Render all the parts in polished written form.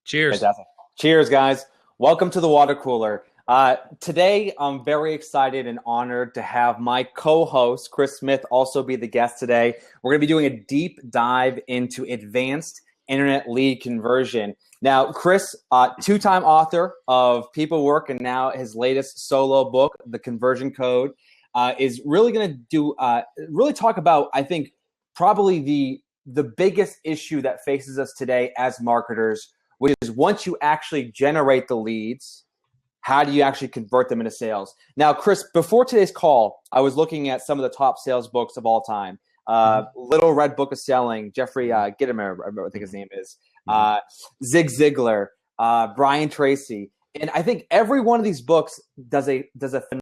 Cheers. Fantastic. Cheers, guys. Welcome to the water cooler. Today, I'm very excited and honored to have my co-host, Chris Smith, also be the guest today. We're going to be doing a deep dive into advanced internet lead conversion. Now, Chris, two-time author of People Work, and now his latest solo book, The Conversion Code, is really going to do really talk about, I think, probably the biggest issue that faces us today as marketers, which is once you actually generate the leads, how do you actually convert them into sales? Now, Chris, before today's call, I was looking at some of the top sales books of all time. Little Red Book of Selling, Jeffrey Gitomer, I think his name is, Zig Ziglar, Brian Tracy. And I think every one of these books does a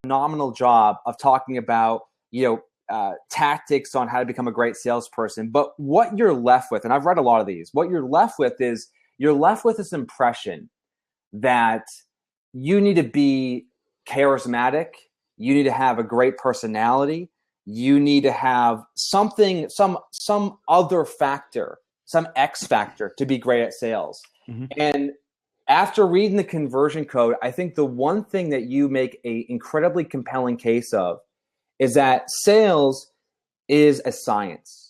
phenomenal job of talking about, tactics on how to become a great salesperson. But what you're left with, and I've read a lot of these, what you're left with is this impression that you need to be charismatic, you need to have a great personality, you need to have something, some other factor, some X factor to be great at sales. And after reading the Conversion Code, I think the one thing that you make an incredibly compelling case of is that sales is a science.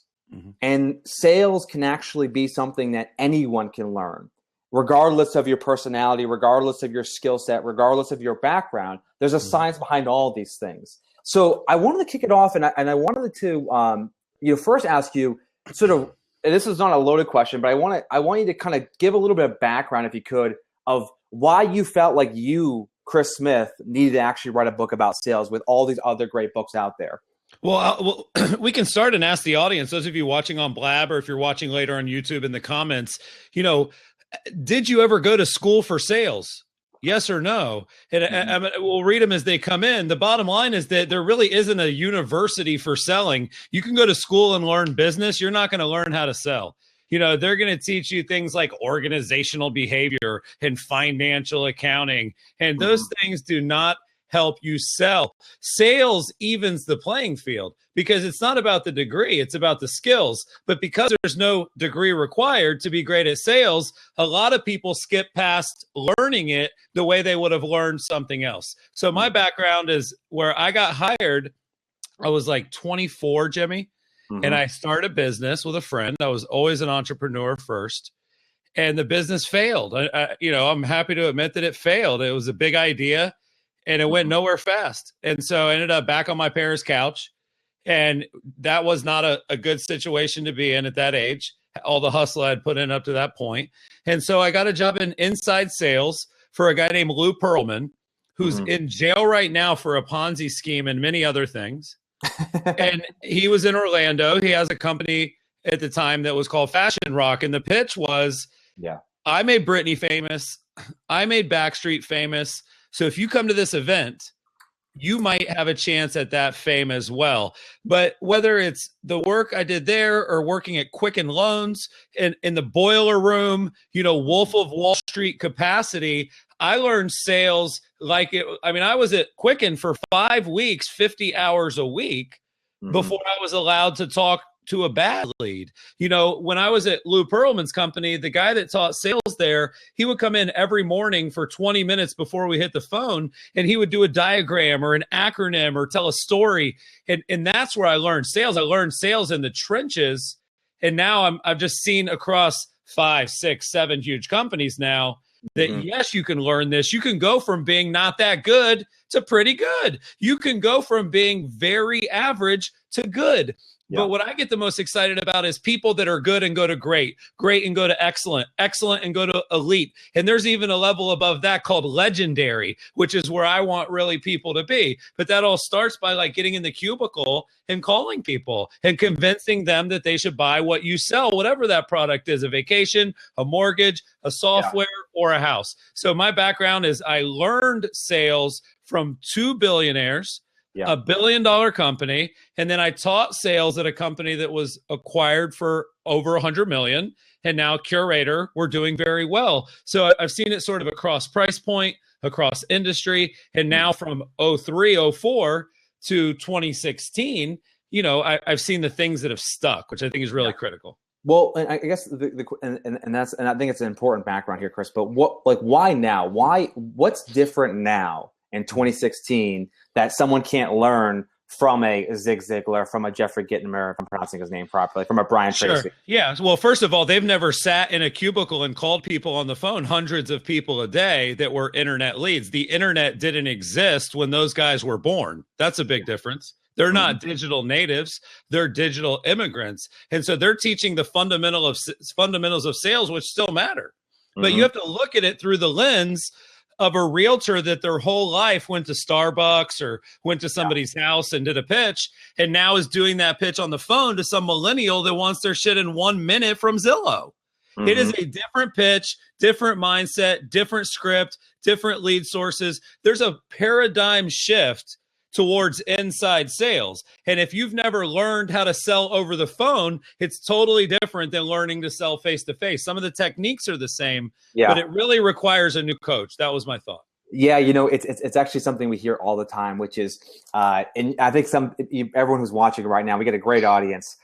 And sales can actually be something that anyone can learn, regardless of your personality, regardless of your skill set, regardless of your background. There's a science behind all of these things. So I wanted to kick it off, and I wanted to first ask you sort of, and this is not a loaded question, but I want you to kind of give a little bit of background, if you could, of why you felt like you, Chris Smith, needed to actually write a book about sales with all these other great books out there. Well, we can start and ask the audience, those of you watching on Blab, or if you're watching later on YouTube in the comments, did you ever go to school for sales? Yes or no? And we'll read them as they come in. The bottom line is that there really isn't a university for selling. You can go to school and learn business. You're not going to learn how to sell. They're going to teach you things like organizational behavior and financial accounting. And those things do not help you sell. Sales evens the playing field because it's not about the degree, it's about the skills. But because there's no degree required to be great at sales, a lot of people skip past learning it the way they would have learned something else. So my background is where I got hired. I was like 24, Jimmy, and I started a business with a friend. I was always an entrepreneur first. And the business failed. I'm happy to admit that it failed. It was a big idea. And it went nowhere fast. And so I ended up back on my parents' couch. And that was not a good situation to be in at that age, all the hustle I had put in up to that point. And so I got a job in inside sales for a guy named Lou Pearlman, who's in jail right now for a Ponzi scheme and many other things. And he was in Orlando. He has a company at the time that was called Fashion Rock. And the pitch was, I made Britney famous. I made Backstreet famous. So if you come to this event, you might have a chance at that fame as well. But whether it's the work I did there or working at Quicken Loans in the boiler room, Wolf of Wall Street capacity, I learned sales like it. I mean, I was at Quicken for 5 weeks, 50 hours a week before I was allowed to talk to a bad lead. When I was at Lou Pearlman's company, the guy that taught sales there, he would come in every morning for 20 minutes before we hit the phone, and he would do a diagram or an acronym or tell a story. And that's where I learned sales. I learned sales in the trenches. And now I've just seen across 5, 6, 7 huge companies now that yes, you can learn this. You can go from being not that good to pretty good. You can go from being very average to good. But what I get the most excited about is people that are good and go to great, great and go to excellent, excellent and go to elite. And there's even a level above that called legendary, which is where I want really people to be. But that all starts by like getting in the cubicle and calling people and convincing them that they should buy what you sell, whatever that product is, a vacation, a mortgage, a software, or a house. So my background is I learned sales from 2 billionaires, a $1 billion company. And then I taught sales at a company that was acquired for over 100 million. And now Curator, we're doing very well. So I've seen it sort of across price point, across industry. And now from 03, 04 to 2016, I've seen the things that have stuck, which I think is really critical. Well, and I guess and I think it's an important background here, Chris. But why now? What's different now in 2016 that someone can't learn from a Zig Ziglar, from a Jeffrey Gitomer, if I'm pronouncing his name properly, from a Brian Tracy? Yeah. Well, first of all, they've never sat in a cubicle and called people on the phone, hundreds of people a day that were internet leads. The internet didn't exist when those guys were born. That's a big difference. They're not digital natives. They're digital immigrants. And so they're teaching the fundamentals of sales, which still matter. But you have to look at it through the lens of a realtor that their whole life went to Starbucks or went to somebody's house and did a pitch, and now is doing that pitch on the phone to some millennial that wants their shit in 1 minute from Zillow. It is a different pitch, different mindset, different script, different lead sources. There's a paradigm shift towards inside sales. And if you've never learned how to sell over the phone, it's totally different than learning to sell face-to-face. Some of the techniques are the same, but it really requires a new coach. That was my thought. Yeah, it's actually something we hear all the time, which is, and I think everyone who's watching right now, we get a great audience.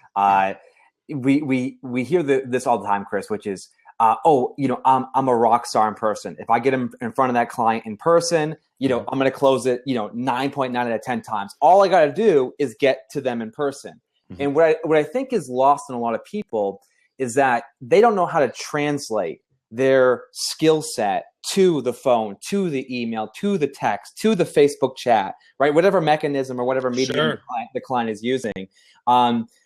We hear this all the time, Chris, which is, I'm a rock star in person. If I get in front of that client in person, I'm going to close it, 9.9 out of 10 times. All I got to do is get to them in person. And what I think is lost in a lot of people is that they don't know how to translate their skill set to the phone, to the email, to the text, to the Facebook chat, right? Whatever mechanism or whatever medium the client is using.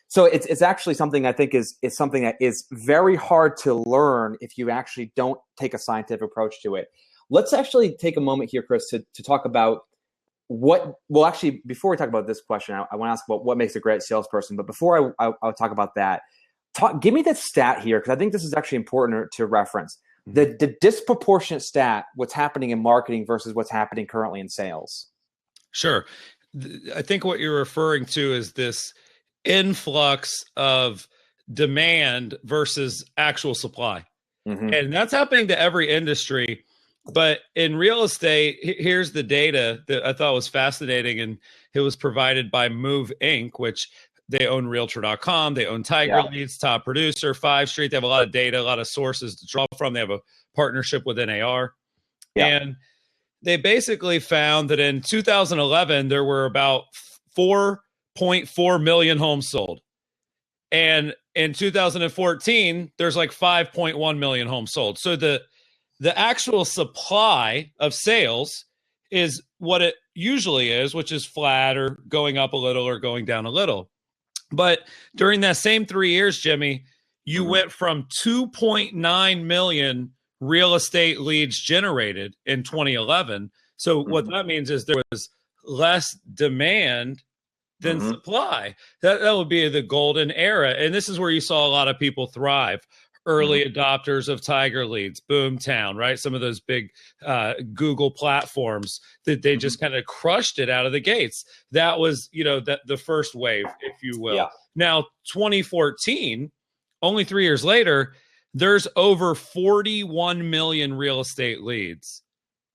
So it's actually something I think is something that is very hard to learn if you actually don't take a scientific approach to it. Let's actually take a moment here, Chris, to talk about actually, before we talk about this question, I want to ask about what makes a great salesperson. But before I talk about that, give me that stat here, because I think this is actually important to reference. The disproportionate stat, what's happening in marketing versus what's happening currently in sales. Sure. I think what you're referring to is this influx of demand versus actual supply. And that's happening to every industry. But in real estate, here's the data that I thought was fascinating. And it was provided by Move Inc., which they own Realtor.com. They own Tiger Leads, Top Producer, 5 Street. They have a lot of data, a lot of sources to draw from. They have a partnership with NAR. And they basically found that in 2011, there were about 4.4 million homes sold. And in 2014, there's like 5.1 million homes sold. So the actual supply of sales is what it usually is, which is flat or going up a little or going down a little. But during that same 3 years, Jimmy, you went from 2.9 million real estate leads generated in 2011. So what that means is there was less demand than supply. That would be the golden era. And this is where you saw a lot of people thrive. Early adopters of Tiger Leads, Boomtown, right? Some of those big Google platforms that they just kind of crushed it out of the gates. That was, the first wave, if you will. Yeah. Now, 2014, only 3 years later, there's over 41 million real estate leads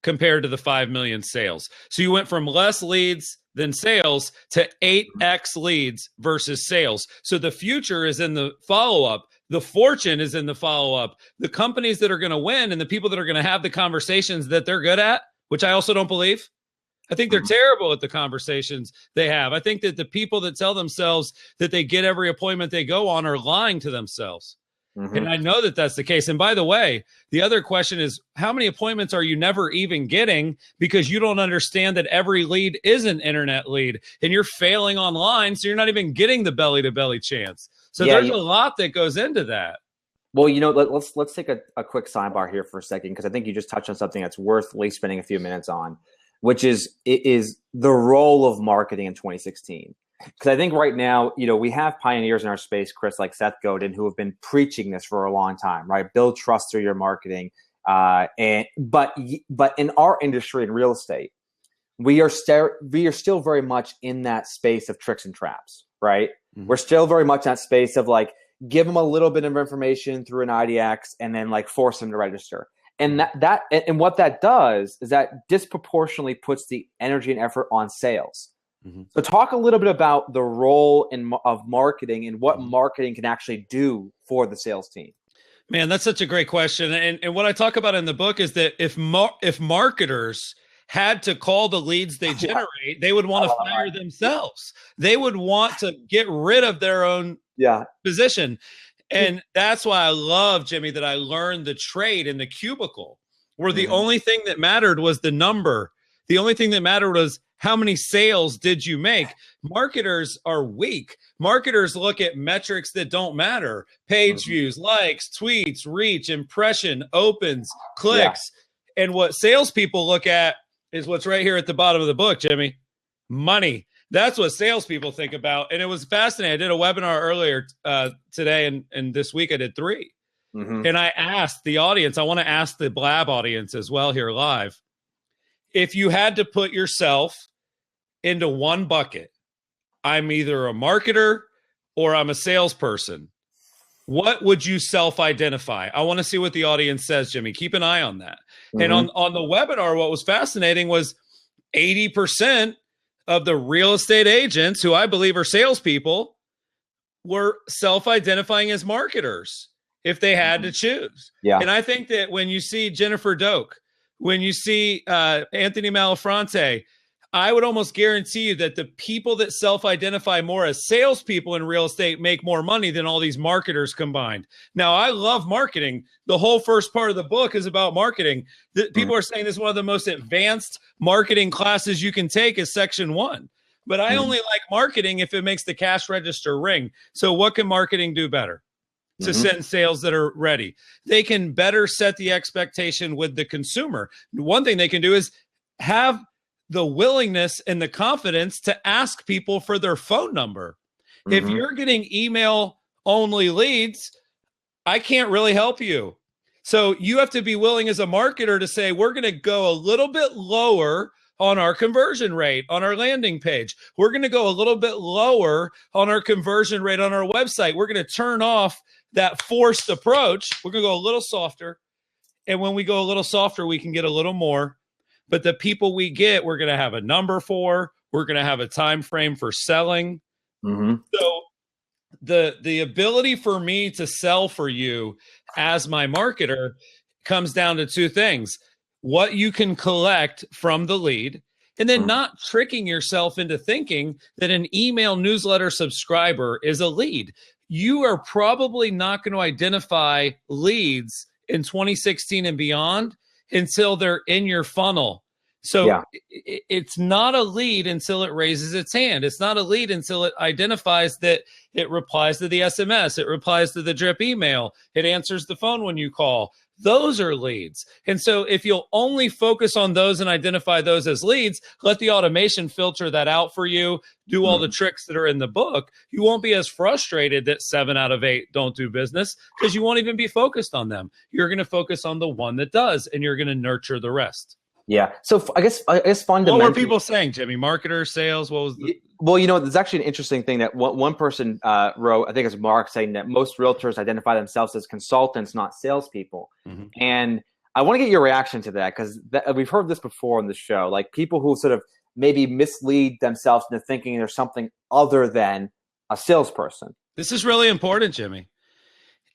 compared to the 5 million sales. So you went from less leads than sales to 8x leads versus sales. So the future is in the follow-up. The fortune is in the follow-up. The companies that are going to win and the people that are going to have the conversations that they're good at, which I also don't believe. I think they're terrible at the conversations they have. I think that the people that tell themselves that they get every appointment they go on are lying to themselves. And I know that that's the case. And by the way, the other question is, how many appointments are you never even getting because you don't understand that every lead is an internet lead and you're failing online, so you're not even getting the belly-to-belly chance. So there's a lot that goes into that. Well, let's take a quick sidebar here for a second, because I think you just touched on something that's worth at least spending a few minutes on, which is the role of marketing in 2016. Because I think right now, we have pioneers in our space, Chris, like Seth Godin, who have been preaching this for a long time, right? Build trust through your marketing. But in our industry in real estate, we are still very much in that space of tricks and traps, right? We're still very much in that space of like, give them a little bit of information through an IDX and then like force them to register. And and what that does is that disproportionately puts the energy and effort on sales. So talk a little bit about the role of marketing and what marketing can actually do for the sales team. Man, that's such a great question. And what I talk about in the book is that if marketers had to call the leads they generate, they would want to fire themselves. They would want to get rid of their own position. And that's why I love, Jimmy, that I learned the trade in the cubicle, where the only thing that mattered was the number. The only thing that mattered was how many sales did you make? Marketers are weak. Marketers look at metrics that don't matter. Page views, likes, tweets, reach, impression, opens, clicks. Yeah. And what salespeople look at is what's right here at the bottom of the book, Jimmy. Money. That's what salespeople think about. And it was fascinating. I did a webinar earlier today, and this week I did 3. And I asked the audience, I want to ask the Blab audience as well here live, if you had to put yourself into one bucket, I'm either a marketer or I'm a salesperson, what would you self-identify? I want to see what the audience says, Jimmy. Keep an eye on that. And on the webinar, what was fascinating was 80% of the real estate agents, who I believe are salespeople, were self-identifying as marketers if they had to choose. Yeah. And I think that when you see Jennifer Doak, when you see Anthony Malafronte, I would almost guarantee you that the people that self-identify more as salespeople in real estate make more money than all these marketers combined. Now, I love marketing. The whole first part of the book is about marketing. People are saying this is one of the most advanced marketing classes you can take is section 1. But I only like marketing if it makes the cash register ring. So what can marketing do better? To send sales that are ready. They can better set the expectation with the consumer. One thing they can do is have the willingness and the confidence to ask people for their phone number. If you're getting email only leads, I can't really help you. So you have to be willing as a marketer to say, we're going to go a little bit lower on our conversion rate on our landing page. We're going to go a little bit lower on our conversion rate on our website. We're going to turn off that forced approach. We're going to go a little softer. And when we go a little softer, we can get a little more. But the people we get, we're going to have a number for. We're going to have a time frame for selling. So the ability for me to sell for you as my marketer comes down to 2 things. What you can collect from the lead, and then not tricking yourself into thinking that an email newsletter subscriber is a lead. You are probably not going to identify leads in 2016 and beyond until they're in your funnel. So it's not a lead until it raises its hand. It's not a lead until it identifies that it replies to the SMS, it replies to the drip email, it answers the phone when you call. Those are leads. And so if you'll only focus on those and identify those as leads, let the automation filter that out for you, do all the tricks that are in the book, you won't be as frustrated that 7 out of 8 don't do business because you won't even be focused on them. You're going to focus on the one that does, and you're going to nurture the rest. Yeah. So I guess fundamentally, what were people saying, Jimmy? Marketers, sales? What was the? Well, there's actually an interesting thing that one person wrote. I think it's Mark, saying that most realtors identify themselves as consultants, not salespeople. And I want to get your reaction to that, because we've heard this before on the show. Like, people who sort of maybe mislead themselves into thinking there's something other than a salesperson. This is really important, Jimmy.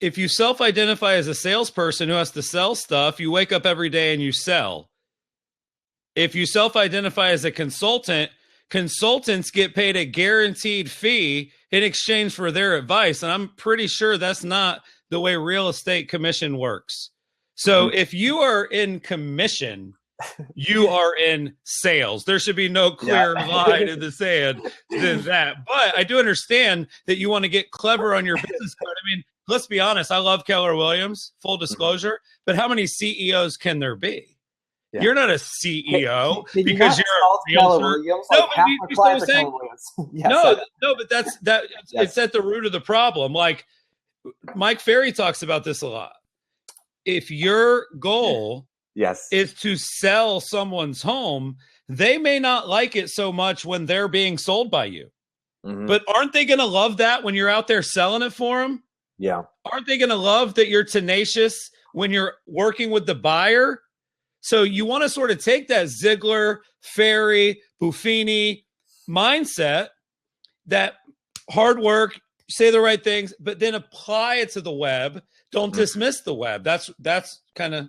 If you self-identify as a salesperson who has to sell stuff, you wake up every day and you sell. If you self-identify as a consultant, consultants get paid a guaranteed fee in exchange for their advice. And I'm pretty sure that's not the way real estate commission works. So if you are in commission, you are in sales. There should be no clearer line in the sand than that. But I do understand that you want to get clever on your business card. I mean, let's be honest. I love Keller Williams, full disclosure. But how many CEOs can there be? Yeah. You're not a CEO because you're a realtor. No, but it's at the root of the problem. Like, Mike Ferry talks about this a lot. If your goal is to sell someone's home, they may not like it so much when they're being sold by you. But aren't they going to love that when you're out there selling it for them? Yeah. Aren't they going to love that you're tenacious when you're working with the buyer? So you want to sort of take that Ziegler, Ferry, Buffini, mindset that hard work, say the right things, but then apply it to the web. Don't dismiss the web. That's kind of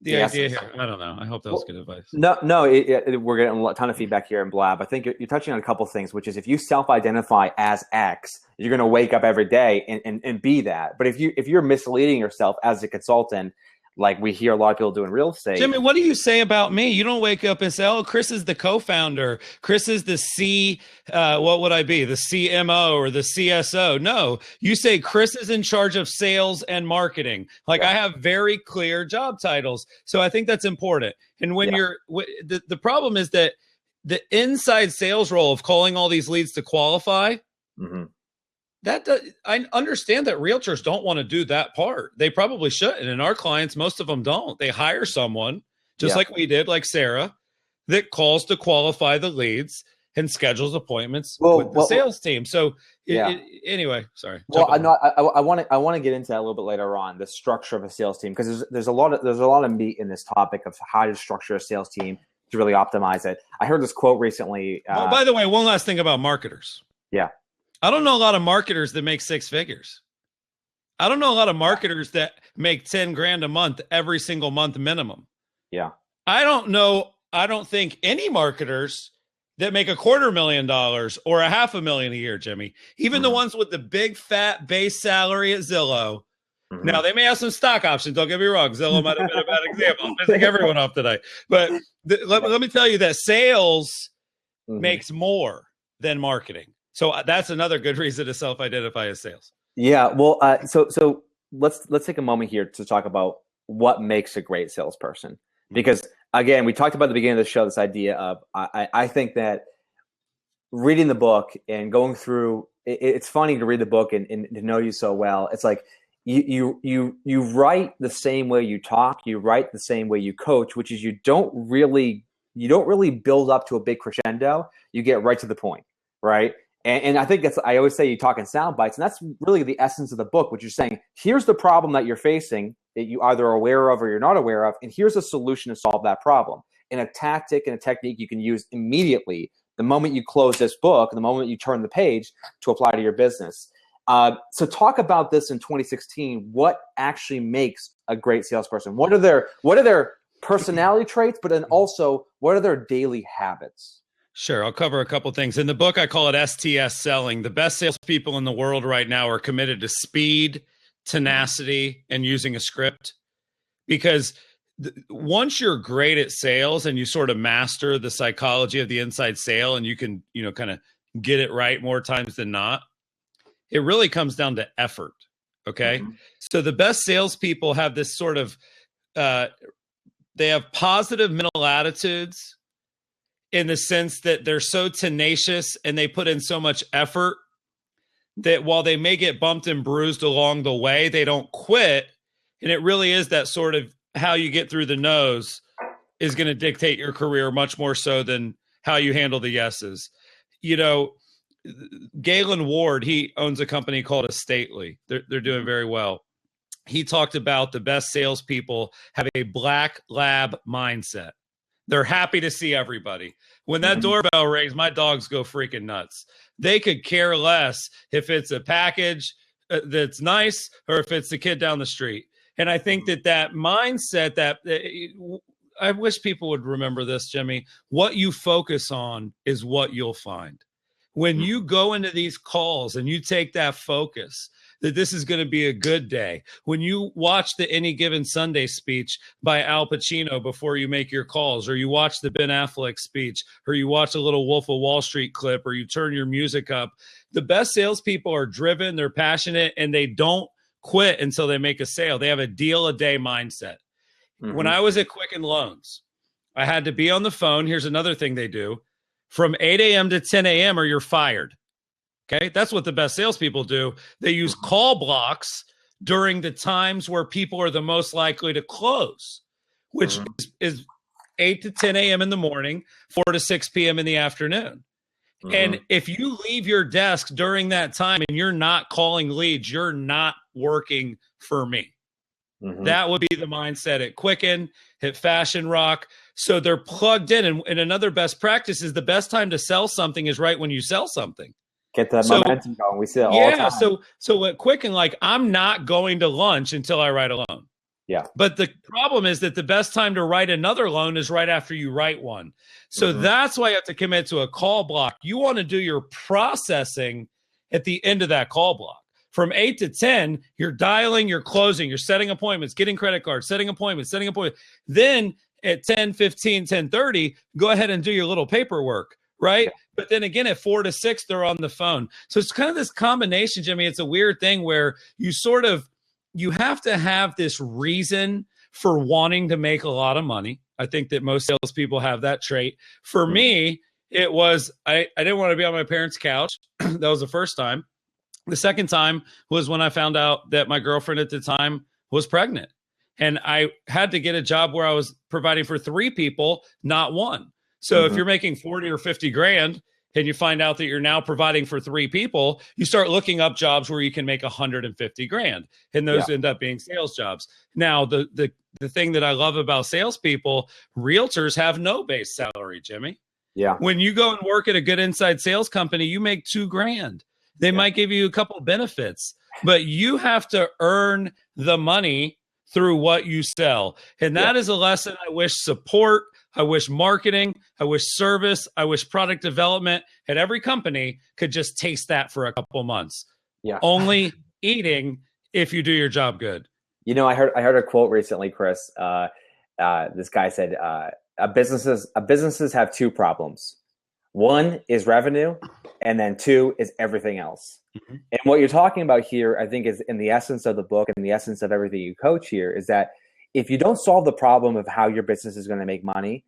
the idea here. I don't know. I hope that was good advice. No, we're getting a ton of feedback here in Blab. I think you're touching on a couple of things, which is if you self-identify as X, you're going to wake up every day and be that. But if you're misleading yourself as a consultant, like we hear a lot of people do in real estate. Jimmy, what do you say about me? You don't wake up and say, oh, Chris is the co-founder. Chris is the what would I be? The CMO or the CSO? No, you say Chris is in charge of sales and marketing. Like I have very clear job titles. So I think that's important. And when the problem is that the inside sales role of calling all these leads to qualify, I understand that realtors don't want to do that part. They probably shouldn't. And our clients, most of them don't. They hire someone, just like we did, like Sarah, that calls to qualify the leads and schedules appointments with the sales team. So anyway, sorry. Well, I want to get into that a little bit later on, the structure of a sales team, because there's a lot of meat in this topic of how to structure a sales team to really optimize it. I heard this quote recently. By the way, one last thing about marketers. Yeah. I don't know a lot of marketers that make six figures. I don't know a lot of marketers that make 10 grand a month every single month minimum. Yeah. I don't think any marketers that make $250,000 or $500,000 a year, Jimmy, even the ones with the big fat base salary at Zillow. Now they may have some stock options. Don't get me wrong. Zillow might have been a bad example. I'm pissing everyone off today, but let me tell you that sales makes more than marketing. So that's another good reason to self-identify as sales. Yeah. Well, so let's take a moment here to talk about what makes a great salesperson. Because again, we talked about at the beginning of the show, this idea of, I think that reading the book and going through, it's funny to read the book and to know you so well. It's like you write the same way you talk, you write the same way you coach, which is you don't really build up to a big crescendo. You get right to the point, right? And I think I always say you talk in sound bites, and that's really the essence of the book, which is saying, here's the problem that you're facing that you either are aware of or you're not aware of, and here's a solution to solve that problem. And a tactic and a technique you can use immediately the moment you close this book, the moment you turn the page to apply to your business. So talk about this in 2016. What actually makes a great salesperson? What are their personality traits, but then also what are their daily habits? Sure. I'll cover a couple things. In the book, I call it STS selling. The best salespeople in the world right now are committed to speed, tenacity, and using a script. Because once you're great at sales and you sort of master the psychology of the inside sale and you can, kind of get it right more times than not, it really comes down to effort. Okay. So the best salespeople have this sort of, they have positive mental attitudes, in the sense that they're so tenacious and they put in so much effort that while they may get bumped and bruised along the way, they don't quit. And it really is that sort of how you get through the no's is going to dictate your career much more so than how you handle the yeses. Galen Ward, he owns a company called Estately. They're doing very well. He talked about the best salespeople have a black lab mindset. They're happy to see everybody. When that doorbell rings, my dogs go freaking nuts. They could care less if it's a package that's nice or if it's the kid down the street. And I think that mindset, I wish people would remember this, Jimmy. What you focus on is what you'll find. When you go into these calls and you take that focus, that this is going to be a good day. When you watch the Any Given Sunday speech by Al Pacino before you make your calls, or you watch the Ben Affleck speech, or you watch a little Wolf of Wall Street clip, or you turn your music up, the best salespeople are driven, they're passionate, and they don't quit until they make a sale. They have a deal a day mindset. When I was at Quicken Loans, I had to be on the phone. Here's another thing they do. From 8 a.m. to 10 a.m. or you're fired. Okay, that's what the best salespeople do. They use call blocks during the times where people are the most likely to close, which is 8 to 10 a.m. in the morning, 4 to 6 p.m. in the afternoon. And if you leave your desk during that time and you're not calling leads, you're not working for me. That would be the mindset at Quicken, at Fashion Rock. So they're plugged in. And another best practice is the best time to sell something is right when you sell something. Get that momentum going. We see it all the time. So at Quicken, like, I'm not going to lunch until I write a loan. Yeah. But the problem is that the best time to write another loan is right after you write one. So that's why you have to commit to a call block. You want to do your processing at the end of that call block. From 8 to 10, you're dialing, you're closing, you're setting appointments, getting credit cards, setting appointments. Then at 10, 15, 10:30, go ahead and do your little paperwork, right? Yeah. But then again, at 4 to 6, they're on the phone. So it's kind of this combination, Jimmy. It's a weird thing where you have to have this reason for wanting to make a lot of money. I think that most salespeople have that trait. For me, it was I didn't want to be on my parents' couch. That was the first time. The second time was when I found out that my girlfriend at the time was pregnant. And I had to get a job where I was providing for 3 people, not one. So if you're making 40 or 50 grand and you find out that you're now providing for 3 people, you start looking up jobs where you can make 150 grand. And those end up being sales jobs. Now, the thing that I love about salespeople, realtors have no base salary, Jimmy. Yeah. When you go and work at a good inside sales company, you make 2 grand. They might give you a couple benefits, but you have to earn the money through what you sell. And that is a lesson I wish support, I wish marketing, I wish service, I wish product development at every company could just taste that for a couple months. Yeah. Only eating if you do your job good. You know, I heard a quote recently, Chris. This guy said, businesses have 2 problems. 1 is revenue, and then 2 is everything else. And what you're talking about here, I think, is in the essence of the book and the essence of everything you coach here, is that if you don't solve the problem of how your business is going to make money,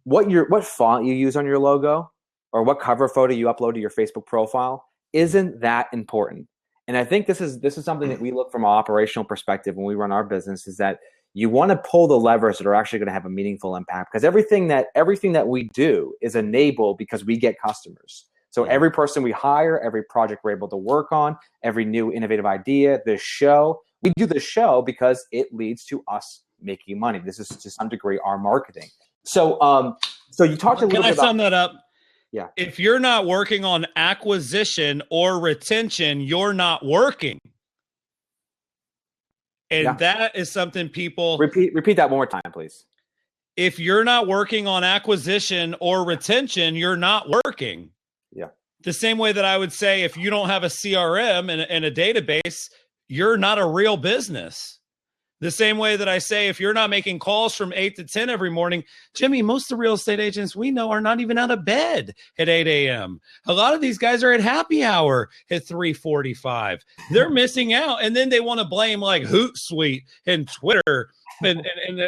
what font you use on your logo or what cover photo you upload to your Facebook profile isn't that important. And I think this is something that we look from an operational perspective when we run our business, is that you want to pull the levers that are actually going to have a meaningful impact, because everything that we do is enabled because we get customers. So every person we hire, every project we're able to work on, every new innovative idea, we do the show because it leads to us making money. This is to some degree our marketing. So you talked a little bit about— Can I sum that up? Yeah. If you're not working on acquisition or retention, you're not working. And that is something people— Repeat that one more time, please. If you're not working on acquisition or retention, you're not working. Yeah. The same way that I would say, if you don't have a CRM and a database, you're not a real business. The same way that I say, if you're not making calls from 8 to 10 every morning, Jimmy, most of the real estate agents we know are not even out of bed at 8 a.m. A lot of these guys are at happy hour at 3:45. They're missing out. And then they want to blame like Hootsuite and Twitter and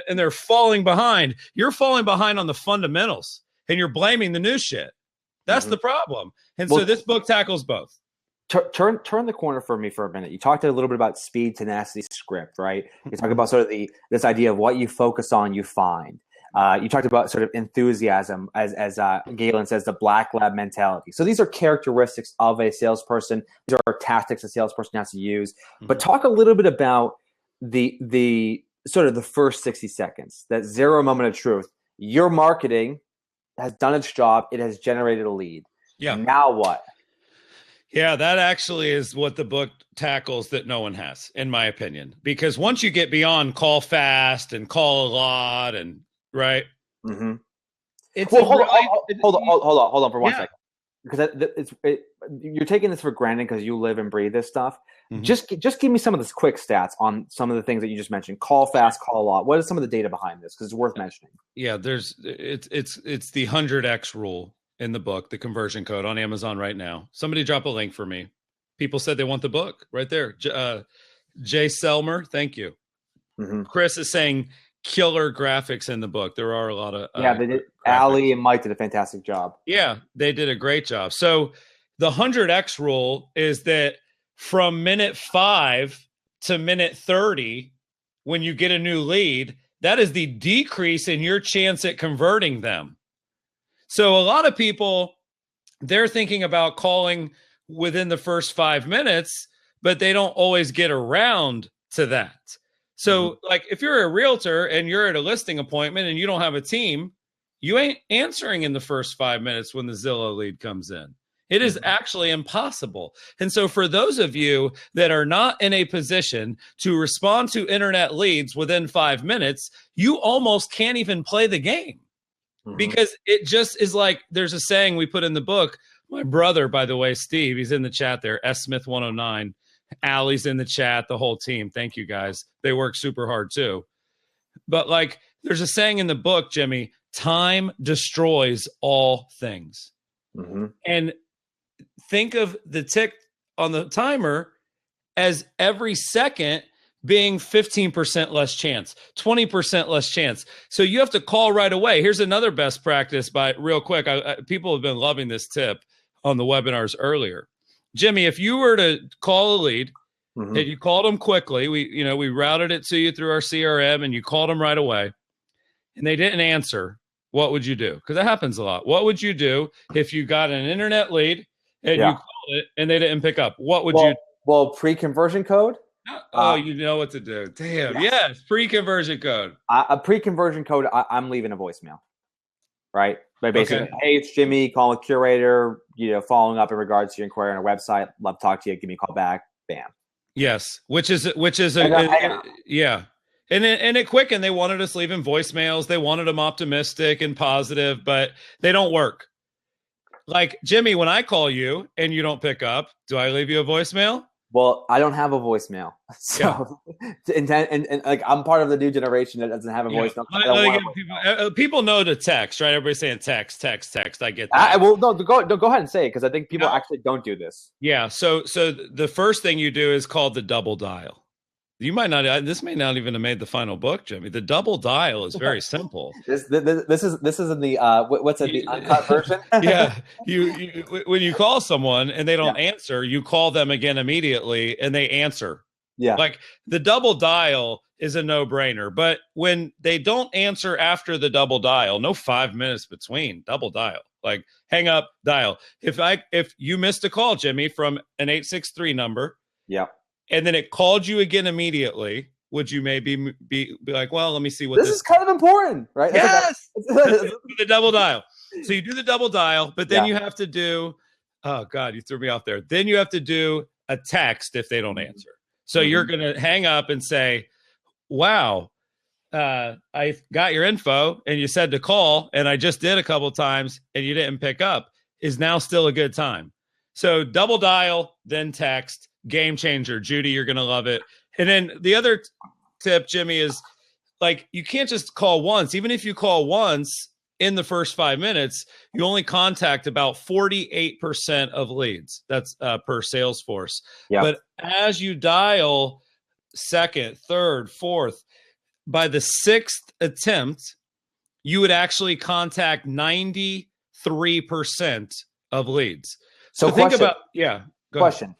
they're falling behind. You're falling behind on the fundamentals and you're blaming the new shit. That's the problem. And so this book tackles both. Turn the corner for me for a minute. You talked a little bit about speed, tenacity, script, right? You talk about sort of this idea of what you focus on, you find. You talked about sort of enthusiasm, as Galen says, the black lab mentality. So these are characteristics of a salesperson. These are tactics a salesperson has to use. But talk a little bit about the sort of the first 60 seconds, that 0 moment of truth. Your marketing has done its job. It has generated a lead. Yeah. Now what? Yeah, that actually is what the book tackles that no one has, in my opinion. Because once you get beyond call fast and call a lot, and right, it's hold on for one second, because you're taking this for granted because you live and breathe this stuff. Just give me some of the quick stats on some of the things that you just mentioned. Call fast, call a lot. What is some of the data behind this? Because it's worth mentioning. Yeah, it's the 100x rule in the book, the conversion code on Amazon right now. Somebody drop a link for me. People said they want the book right there. Jay Selmer, thank you. Chris is saying killer graphics in the book. There are a lot of they did. Ali and Mike did a fantastic job. Yeah, they did a great job. So the 100x rule is that from minute 5 to minute 30, when you get a new lead, that is the decrease in your chance at converting them. So a lot of people, they're thinking about calling within the first 5 minutes, but they don't always get around to that. So like if you're a realtor and you're at a listing appointment and you don't have a team, you ain't answering in the first 5 minutes when the Zillow lead comes in. It is actually impossible. And so for those of you that are not in a position to respond to internet leads within 5 minutes, you almost can't even play the game. Because it just is like, there's a saying we put in the book. My brother, by the way, Steve, he's in the chat there, S Smith 109. Allie's in the chat, the whole team. Thank you guys. They work super hard too. But like, there's a saying in the book, Jimmy, time destroys all things. And think of the tick on the timer as every second being 15% less chance, 20% less chance. So you have to call right away. Here's another best practice by real quick. People have been loving this tip on the webinars earlier. Jimmy, if you were to call a lead and you called them quickly, we routed it to you through our CRM and you called them right away and they didn't answer, what would you do? Because that happens a lot. What would you do if you got an internet lead and you called it and they didn't pick up? What would you do? Well, pre-conversion code? Oh, you know what to do. Damn. Yes. Pre-conversion code. A pre-conversion code, I'm leaving a voicemail. Right? By basically, hey, it's Jimmy, call a curator, following up in regards to your inquiry on our website. Love to talk to you. Give me a call back. Bam. Yes. Which is yeah. And it quick, and they wanted us leaving voicemails. They wanted them optimistic and positive, but they don't work. Like, Jimmy, when I call you and you don't pick up, do I leave you a voicemail? Well, I don't have a voicemail, so and like I'm part of the new generation that doesn't have a voicemail. People know to text, right? Everybody's saying text. I get that. Go ahead and say it because I think people actually don't do this. Yeah. So the first thing you do is called the double dial. You might not. This may not even have made the final book, Jimmy. The double dial is very simple. This is in the what's it, the uncut version? Yeah, you when you call someone and they don't answer, you call them again immediately, and they answer. Yeah, like the double dial is a no-brainer. But when they don't answer after the double dial, no 5 minutes between, double dial. Like hang up, dial. If you missed a call, Jimmy, from an 863 number, and then it called you again immediately, would you maybe be like, well, let me see what this is kind of important, right? Yes, the double dial. So you do the double dial, but then you have to do, oh God, you threw me off there. Then you have to do a text if they don't answer. So you're going to hang up and say, wow, I got your info and you said to call, and I just did a couple times and you didn't pick up. Is now still a good time? So double dial, then text. Game changer. Judy, you're going to love it. And then the other tip, Jimmy, is like, you can't just call once. Even if you call once in the first 5 minutes, you only contact about 48% of leads. That's per Salesforce. Yep. But as you dial second, third, fourth, by the sixth attempt, you would actually contact 93% of leads. So think about, question.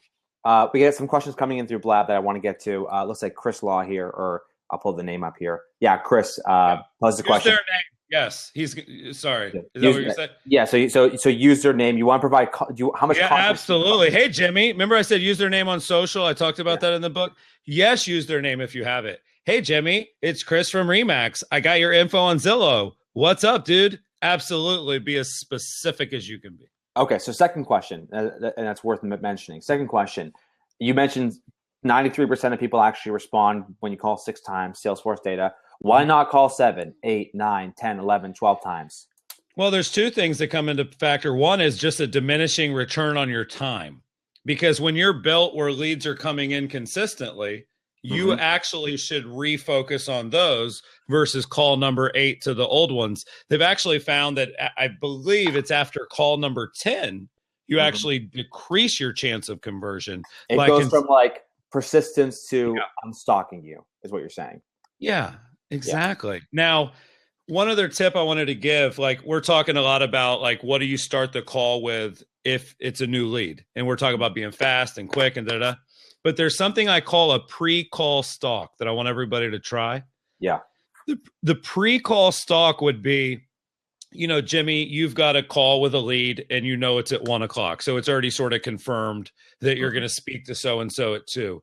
We get some questions coming in through Blab that I want to get to. Looks like Chris Law here, or I'll pull the name up here. Yeah, Chris posed the question. Their name. Yes, he's sorry. Is that what you said? Yeah. So use their name. You want to provide? How much? Yeah, absolutely. Hey, Jimmy, remember I said use their name on social? I talked about that in the book. Yes, use their name if you have it. Hey, Jimmy, it's Chris from Remax. I got your info on Zillow. What's up, dude? Absolutely. Be as specific as you can be. Okay, so second question, and that's worth mentioning. Second question, you mentioned 93% of people actually respond when you call 6 times, Salesforce data. Why not call 7, 8, 9, 10, 11, 12 times? Well, there's two things that come into factor. One is just a diminishing return on your time. Because when you're built where leads are coming in consistently, you actually should refocus on those versus call number 8 to the old ones. They've actually found that, I believe it's after call number 10, you actually decrease your chance of conversion. It goes from like persistence to I'm stalking you, is what you're saying. Yeah, exactly. Yeah. Now, one other tip I wanted to give, like we're talking a lot about like, what do you start the call with if it's a new lead? And we're talking about being fast and quick and da-da. But there's something I call a pre-call stalk that I want everybody to try. Yeah. The pre-call stalk would be, Jimmy, you've got a call with a lead and it's at 1:00. So it's already sort of confirmed that you're going to speak to so-and-so at 2:00.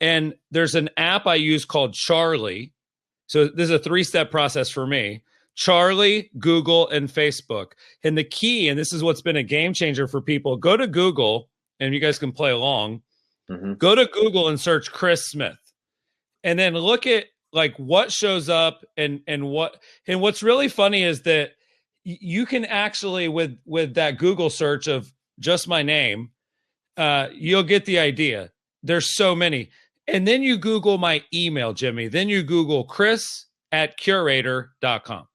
And there's an app I use called Charlie. So this is a 3-step process for me. Charlie, Google, and Facebook. And the key, and this is what's been a game changer for people, go to Google, and you guys can play along. Go to Google and search Chris Smith. And then look at like what shows up and what's really funny is that you can actually with that Google search of just my name, you'll get the idea. There's so many. And then you Google my email, Jimmy. Then you Google chris@curator.com.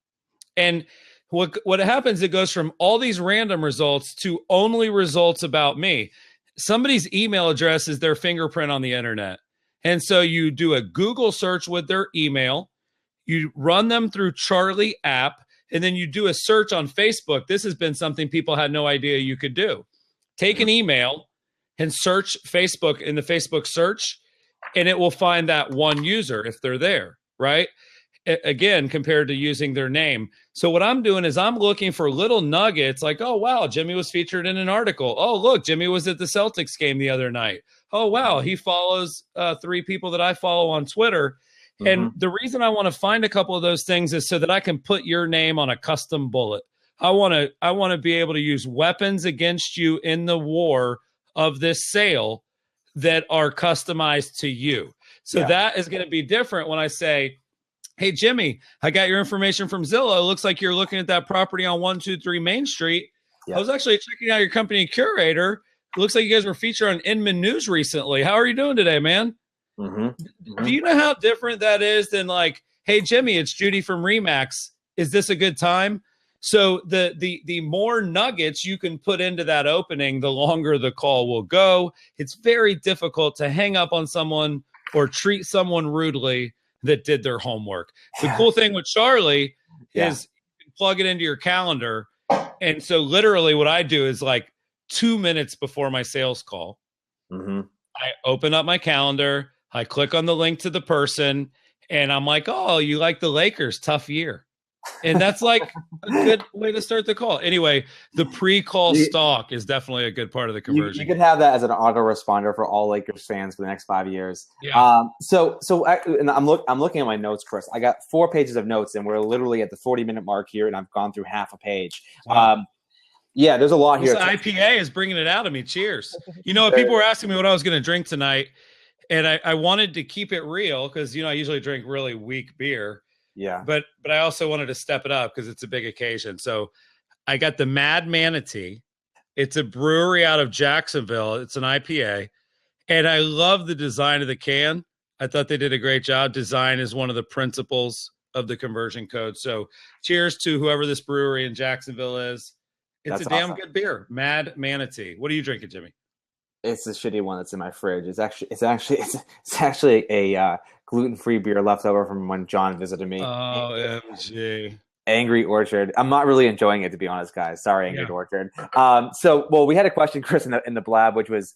And what happens, it goes from all these random results to only results about me. Somebody's email address is their fingerprint on the internet. And so you do a Google search with their email, you run them through Charlie app, and then you do a search on Facebook. This has been something people had no idea you could do. Take an email and search Facebook in the Facebook search, and it will find that one user if they're there, right? Again, compared to using their name. So what I'm doing is I'm looking for little nuggets like, oh, wow, Jimmy was featured in an article. Oh, look, Jimmy was at the Celtics game the other night. Oh, wow, he follows 3 people that I follow on Twitter. And the reason I want to find a couple of those things is so that I can put your name on a custom bullet. I want to be able to use weapons against you in the war of this sale that are customized to you. So that is going to be different when I say, hey, Jimmy, I got your information from Zillow. It looks like you're looking at that property on 123 Main Street. I was actually checking out your company Curator. It looks like you guys were featured on Inman News recently. How are you doing today, man? Do you know how different that is than like, hey, Jimmy, it's Judy from Remax. Is this a good time? So the more nuggets you can put into that opening, the longer the call will go. It's very difficult to hang up on someone or treat someone rudely that did their homework. The cool thing with Charlie is you can plug it into your calendar. And so literally what I do is like 2 minutes before my sales call, I open up my calendar, I click on the link to the person, and I'm like, oh, you like the Lakers, tough year. And that's like a good way to start the call. Anyway, the pre-call stalk is definitely a good part of the conversion. You could have that as an autoresponder for all Lakers fans for the next 5 years. So and I'm looking at my notes, Chris. I got 4 pages of notes, and we're literally at the 40-minute mark here, and I've gone through half a page. Wow. There's a lot here. This IPA is bringing it out of me. Cheers. You know, people were asking me what I was going to drink tonight, and I wanted to keep it real because, you know, I usually drink really weak beer. But I also wanted to step it up because it's a big occasion. So I got the Mad Manatee. It's a brewery out of Jacksonville. It's an IPA. And I love the design of the can. I thought they did a great job. Design is one of the principles of the conversion code. So cheers to whoever this brewery in Jacksonville is. It's a damn good beer. Mad Manatee. What are you drinking, Jimmy? It's the shitty one that's in my fridge. It's actually a gluten-free beer left over from when John visited me. Oh, MG. Angry Orchard. I'm not really enjoying it, to be honest, guys. Sorry, Angry Orchard. We had a question, Chris, in the blab, which was,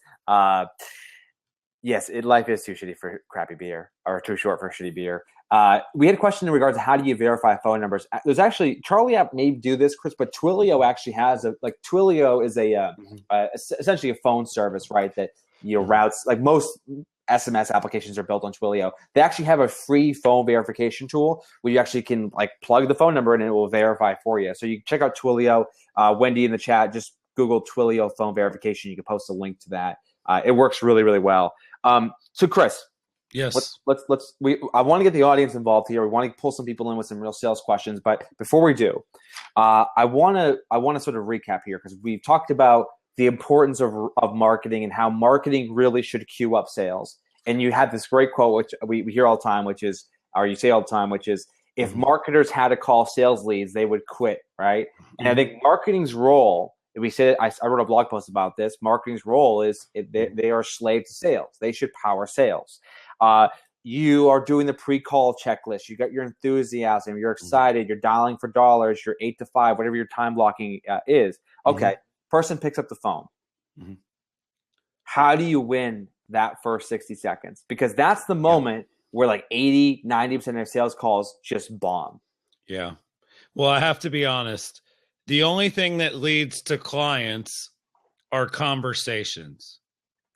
yes, life is too shitty for crappy beer, or too short for shitty beer. We had a question in regards to how do you verify phone numbers. There's actually, Charlie app may do this, Chris, but Twilio actually has Twilio is essentially a phone service, right? That routes, like most SMS applications are built on Twilio. They actually have a free phone verification tool where you actually can like plug the phone number in and it will verify for you. So you can check out Twilio. Wendy in the chat, just Google Twilio phone verification. You can post a link to that. It works really, really well. So Chris. Yes. I want to get the audience involved here. We want to pull some people in with some real sales questions. But before we do, I want to sort of recap here because we've talked about the importance of marketing and how marketing really should queue up sales. And you had this great quote, which we hear all the time, or you say all the time, which is, if marketers had to call sales leads, they would quit, right? And I think marketing's role, I wrote a blog post about this, marketing's role is they are slave to sales. They should power sales. You are doing the pre-call checklist. You got your enthusiasm. You're excited. You're dialing for dollars. You're 8 to 5, whatever your time blocking is. Okay. Person picks up the phone. How do you win that first 60 seconds? Because that's the moment where like 80, 90% of their sales calls just bomb. Yeah. Well, I have to be honest. The only thing that leads to clients are conversations.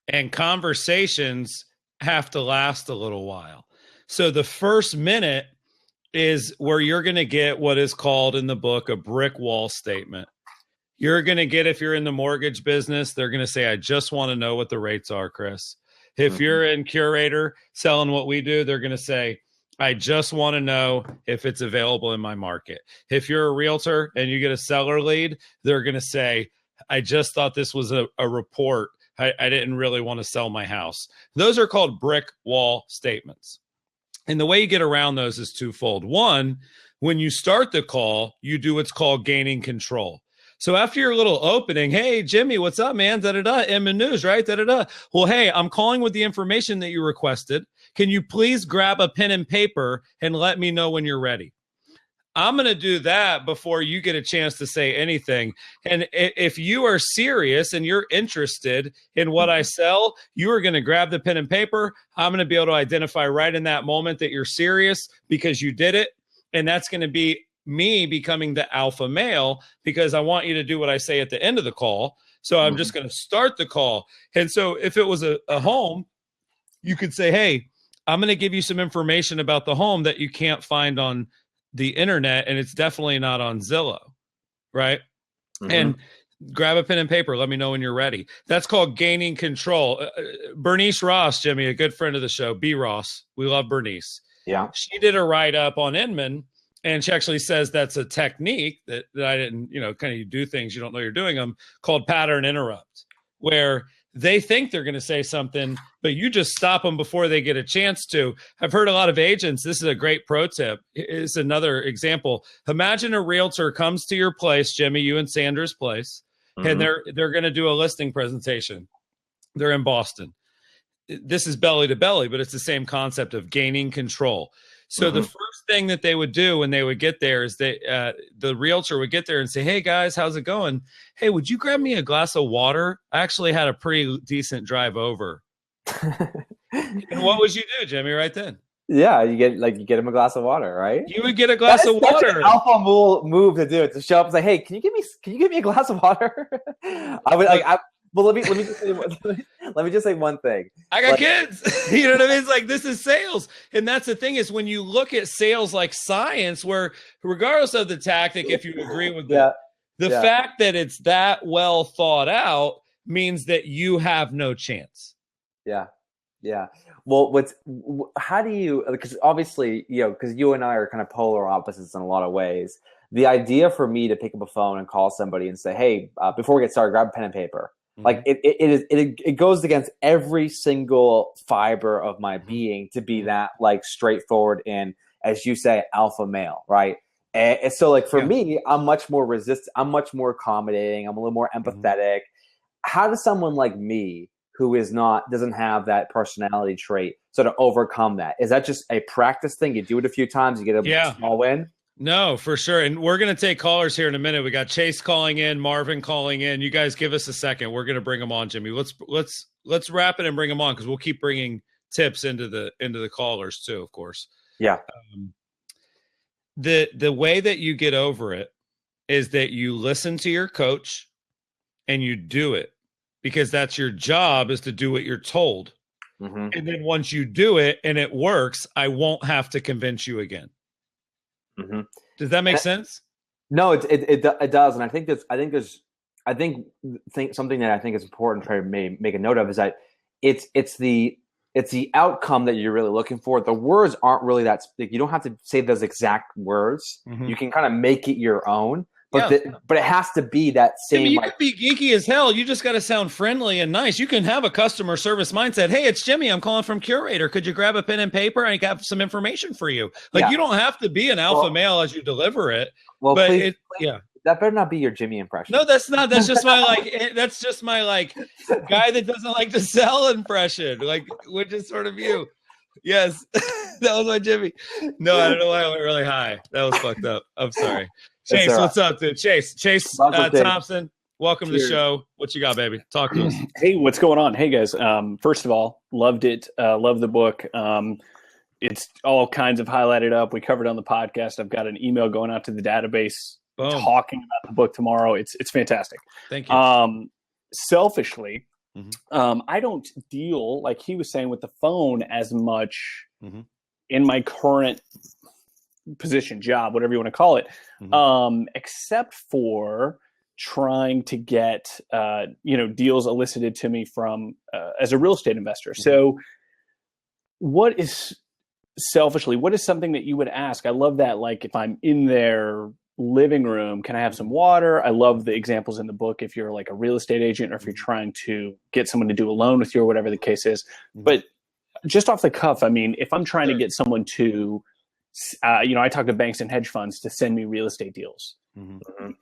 And conversations have to last a little while. So the first minute is where you're going to get what is called in the book a brick wall statement. You're going to get, if you're in the mortgage business, they're going to say, I just want to know what the rates are, Chris. If you're in Curator selling what we do, they're going to say, I just want to know if it's available in my market. If you're a realtor and you get a seller lead, they're going to say, I just thought this was a report. I didn't really want to sell my house. Those are called brick wall statements. And the way you get around those is twofold. One, when you start the call, you do what's called gaining control. So after your little opening, hey, Jimmy, what's up, man? Da-da-da, Inman News, right? Da-da-da. Well, hey, I'm calling with the information that you requested. Can you please grab a pen and paper and let me know when you're ready? I'm going to do that before you get a chance to say anything. And if you are serious and you're interested in what I sell, you are going to grab the pen and paper. I'm going to be able to identify right in that moment that you're serious because you did it. And that's going to be me becoming the alpha male because I want you to do what I say at the end of the call. So I'm just going to start the call. And so if it was a home, you could say, hey, I'm going to give you some information about the home that you can't find on the internet, and it's definitely not on Zillow, right? And grab a pen and paper. Let me know when you're ready. That's called gaining control. Bernice Ross, Jimmy, a good friend of the show, B. Ross. We love Bernice. Yeah. She did a write-up on Inman, and she actually says that's a technique that I didn't, kind of you do things, you don't know you're doing them, called pattern interrupt, where they think they're going to say something, but you just stop them before they get a chance to. I've heard a lot of agents. This is a great pro tip. It's another example. Imagine a realtor comes to your place, Jimmy, you and Sandra's place, and they're going to do a listing presentation. They're in Boston. This is belly to belly, but it's the same concept of gaining control. So the first thing that they would do when they would get there is the realtor would get there and say, hey, guys, how's it going? Hey, would you grab me a glass of water? I actually had a pretty decent drive over. And what would you do, Jimmy, right then? Yeah, you get him a glass of water, right? You would get a glass of water. That's an alpha move to do it, to show up and say, hey, can you give me a glass of water? Well, let me just say one thing. I got kids. You know what I mean? It's like, this is sales. And that's the thing is when you look at sales like science, where regardless of the tactic, if you agree with the fact that it's that well thought out means that you have no chance. Yeah. Yeah. Well, how do you, because obviously, because you and I are kind of polar opposites in a lot of ways. The idea for me to pick up a phone and call somebody and say, hey, before we get started, grab a pen and paper. Like it goes against every single fiber of my being to be that like straightforward and, as you say, alpha male, right? And so like for me, I'm much more I'm much more accommodating. I'm a little more empathetic. How does someone like me who doesn't have that personality trait sort of overcome that? Is that just a practice thing? You do it a few times, you get a small win? No, for sure. And we're going to take callers here in a minute. We got Chase calling in, Marvin calling in. You guys give us a second. We're going to bring them on, Jimmy. Let's wrap it and bring them on because we'll keep bringing tips into the callers too, of course. Yeah. The way that you get over it is that you listen to your coach and you do it because that's your job, is to do what you're told. And then once you do it and it works, I won't have to convince you again. Does that make sense? No, it does, and I think something that I think is important to make a note of is that it's the outcome that you're really looking for. The words aren't really that. You don't have to say those exact words. You can kind of make it your own. But but it has to be that same. You could be geeky as hell. You just got to sound friendly and nice. You can have a customer service mindset. Hey, it's Jimmy. I'm calling from Curator. Could you grab a pen and paper? I got some information for you. Like you don't have to be an alpha male as you deliver it. Well, but please, that better not be your Jimmy impression. No, that's not. That's just my That's just my guy that doesn't like to sell impression. Which is sort of you. Yes, that was my Jimmy. No, I don't know why I went really high. That was fucked up. I'm sorry. Chase, what's up, dude? Chase Thompson, welcome to the show. What you got, baby? Talk to us. Hey, what's going on? Hey, guys. First of all, loved it. Love the book. It's all kinds of highlighted up. We covered on the podcast. I've got an email going out to the database talking about the book tomorrow. It's fantastic. Thank you. Selfishly, I don't deal, like he was saying, with the phone as much Mhm. in my current position, job, whatever you want to call it, except for trying to get deals elicited to me from as a real estate investor. So what is something that you would ask? I love that, like if I'm in their living room, can I have some water? I love the examples in the book if you're like a real estate agent or if you're trying to get someone to do a loan with you or whatever the case is. But just off the cuff, I mean, if I'm trying to get someone to I talk to banks and hedge funds to send me real estate deals.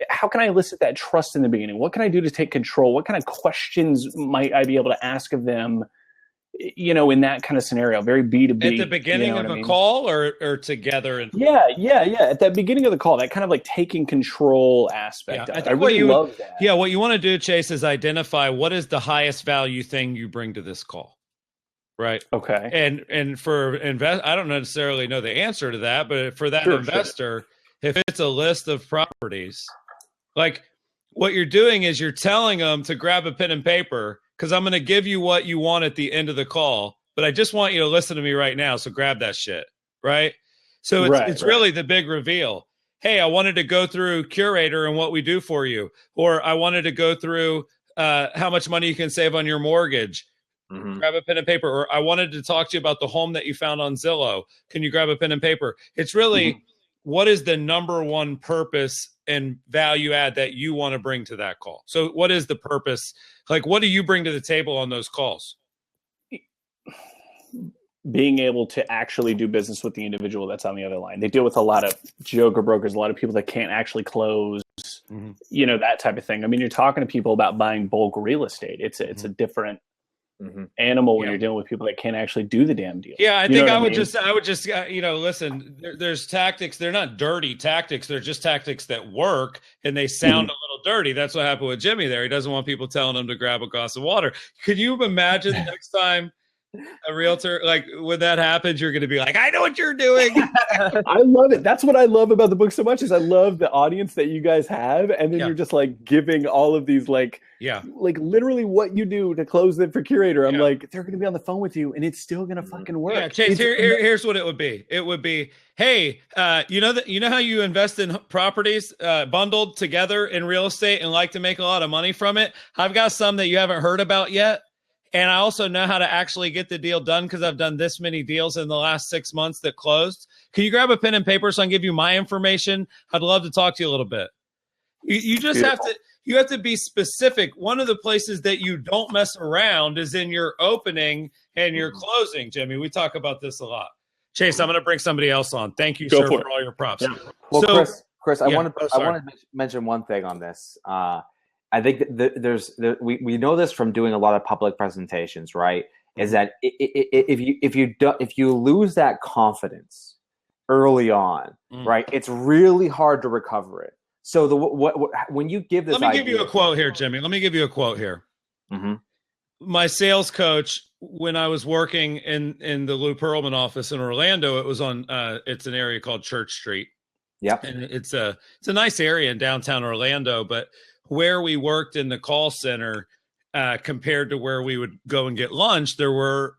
How can I elicit that trust in the beginning? What can I do to take control? What kind of questions might I be able to ask of them, in that kind of scenario? Very B2B. At the beginning of a call or together? Yeah. At the beginning of the call, that kind of like taking control aspect. I really love that. Yeah, what you want to do, Chase, is identify what is the highest value thing you bring to this call. Right. Okay. And for I don't necessarily know the answer to that, but for that investor, if it's a list of properties, like what you're doing is you're telling them to grab a pen and paper because I'm going to give you what you want at the end of the call, but I just want you to listen to me right now. So grab that shit. Right. So it's really the big reveal. Hey, I wanted to go through Curator and what we do for you, or I wanted to go through how much money you can save on your mortgage. Grab a pen and paper. Or I wanted to talk to you about the home that you found on Zillow. Can you grab a pen and paper? It's really what is the number one purpose and value add that you want to bring to that call? So what is the purpose? Like, what do you bring to the table on those calls? Being able to actually do business with the individual that's on the other line. They deal with a lot of joker brokers, a lot of people that can't actually close, that type of thing. I mean, you're talking to people about buying bulk real estate. It's a different animal when you're dealing with people that can't actually do the damn deal. Yeah, I think I would just listen, there's tactics. They're not dirty tactics. They're just tactics that work and they sound a little dirty. That's what happened with Jimmy there. He doesn't want people telling him to grab a glass of water. Could you imagine next time a realtor, like when that happens, you're going to be like, I know what you're doing. I love it. That's what I love about the book so much is I love the audience that you guys have. And then you're just like giving all of these like literally what you do to close them for Curator. I'm like, they're going to be on the phone with you and it's still going to fucking work. Yeah, Chase, here's what it would be. It would be, hey, you know how you invest in properties bundled together in real estate and like to make a lot of money from it? I've got some that you haven't heard about yet. And I also know how to actually get the deal done because I've done this many deals in the last 6 months that closed. Can you grab a pen and paper so I can give you my information? I'd love to talk to you a little bit. You just have to be specific. One of the places that you don't mess around is in your opening and your closing, Jimmy. We talk about this a lot. Chase, I'm going to bring somebody else on. Thank you, sir, for all your props. Yeah. Well, Chris, I want to mention one thing on this. I think we know this from doing a lot of public presentations, right? Is that if you lose that confidence early on, right, it's really hard to recover it. So when you give this, let me give you a quote here, Jimmy. Let me give you a quote here. My sales coach, when I was working in the Lou Pearlman office in Orlando, it was on it's an area called Church Street. Yep, and it's a nice area in downtown Orlando, but where we worked in the call center compared to where we would go and get lunch, there were,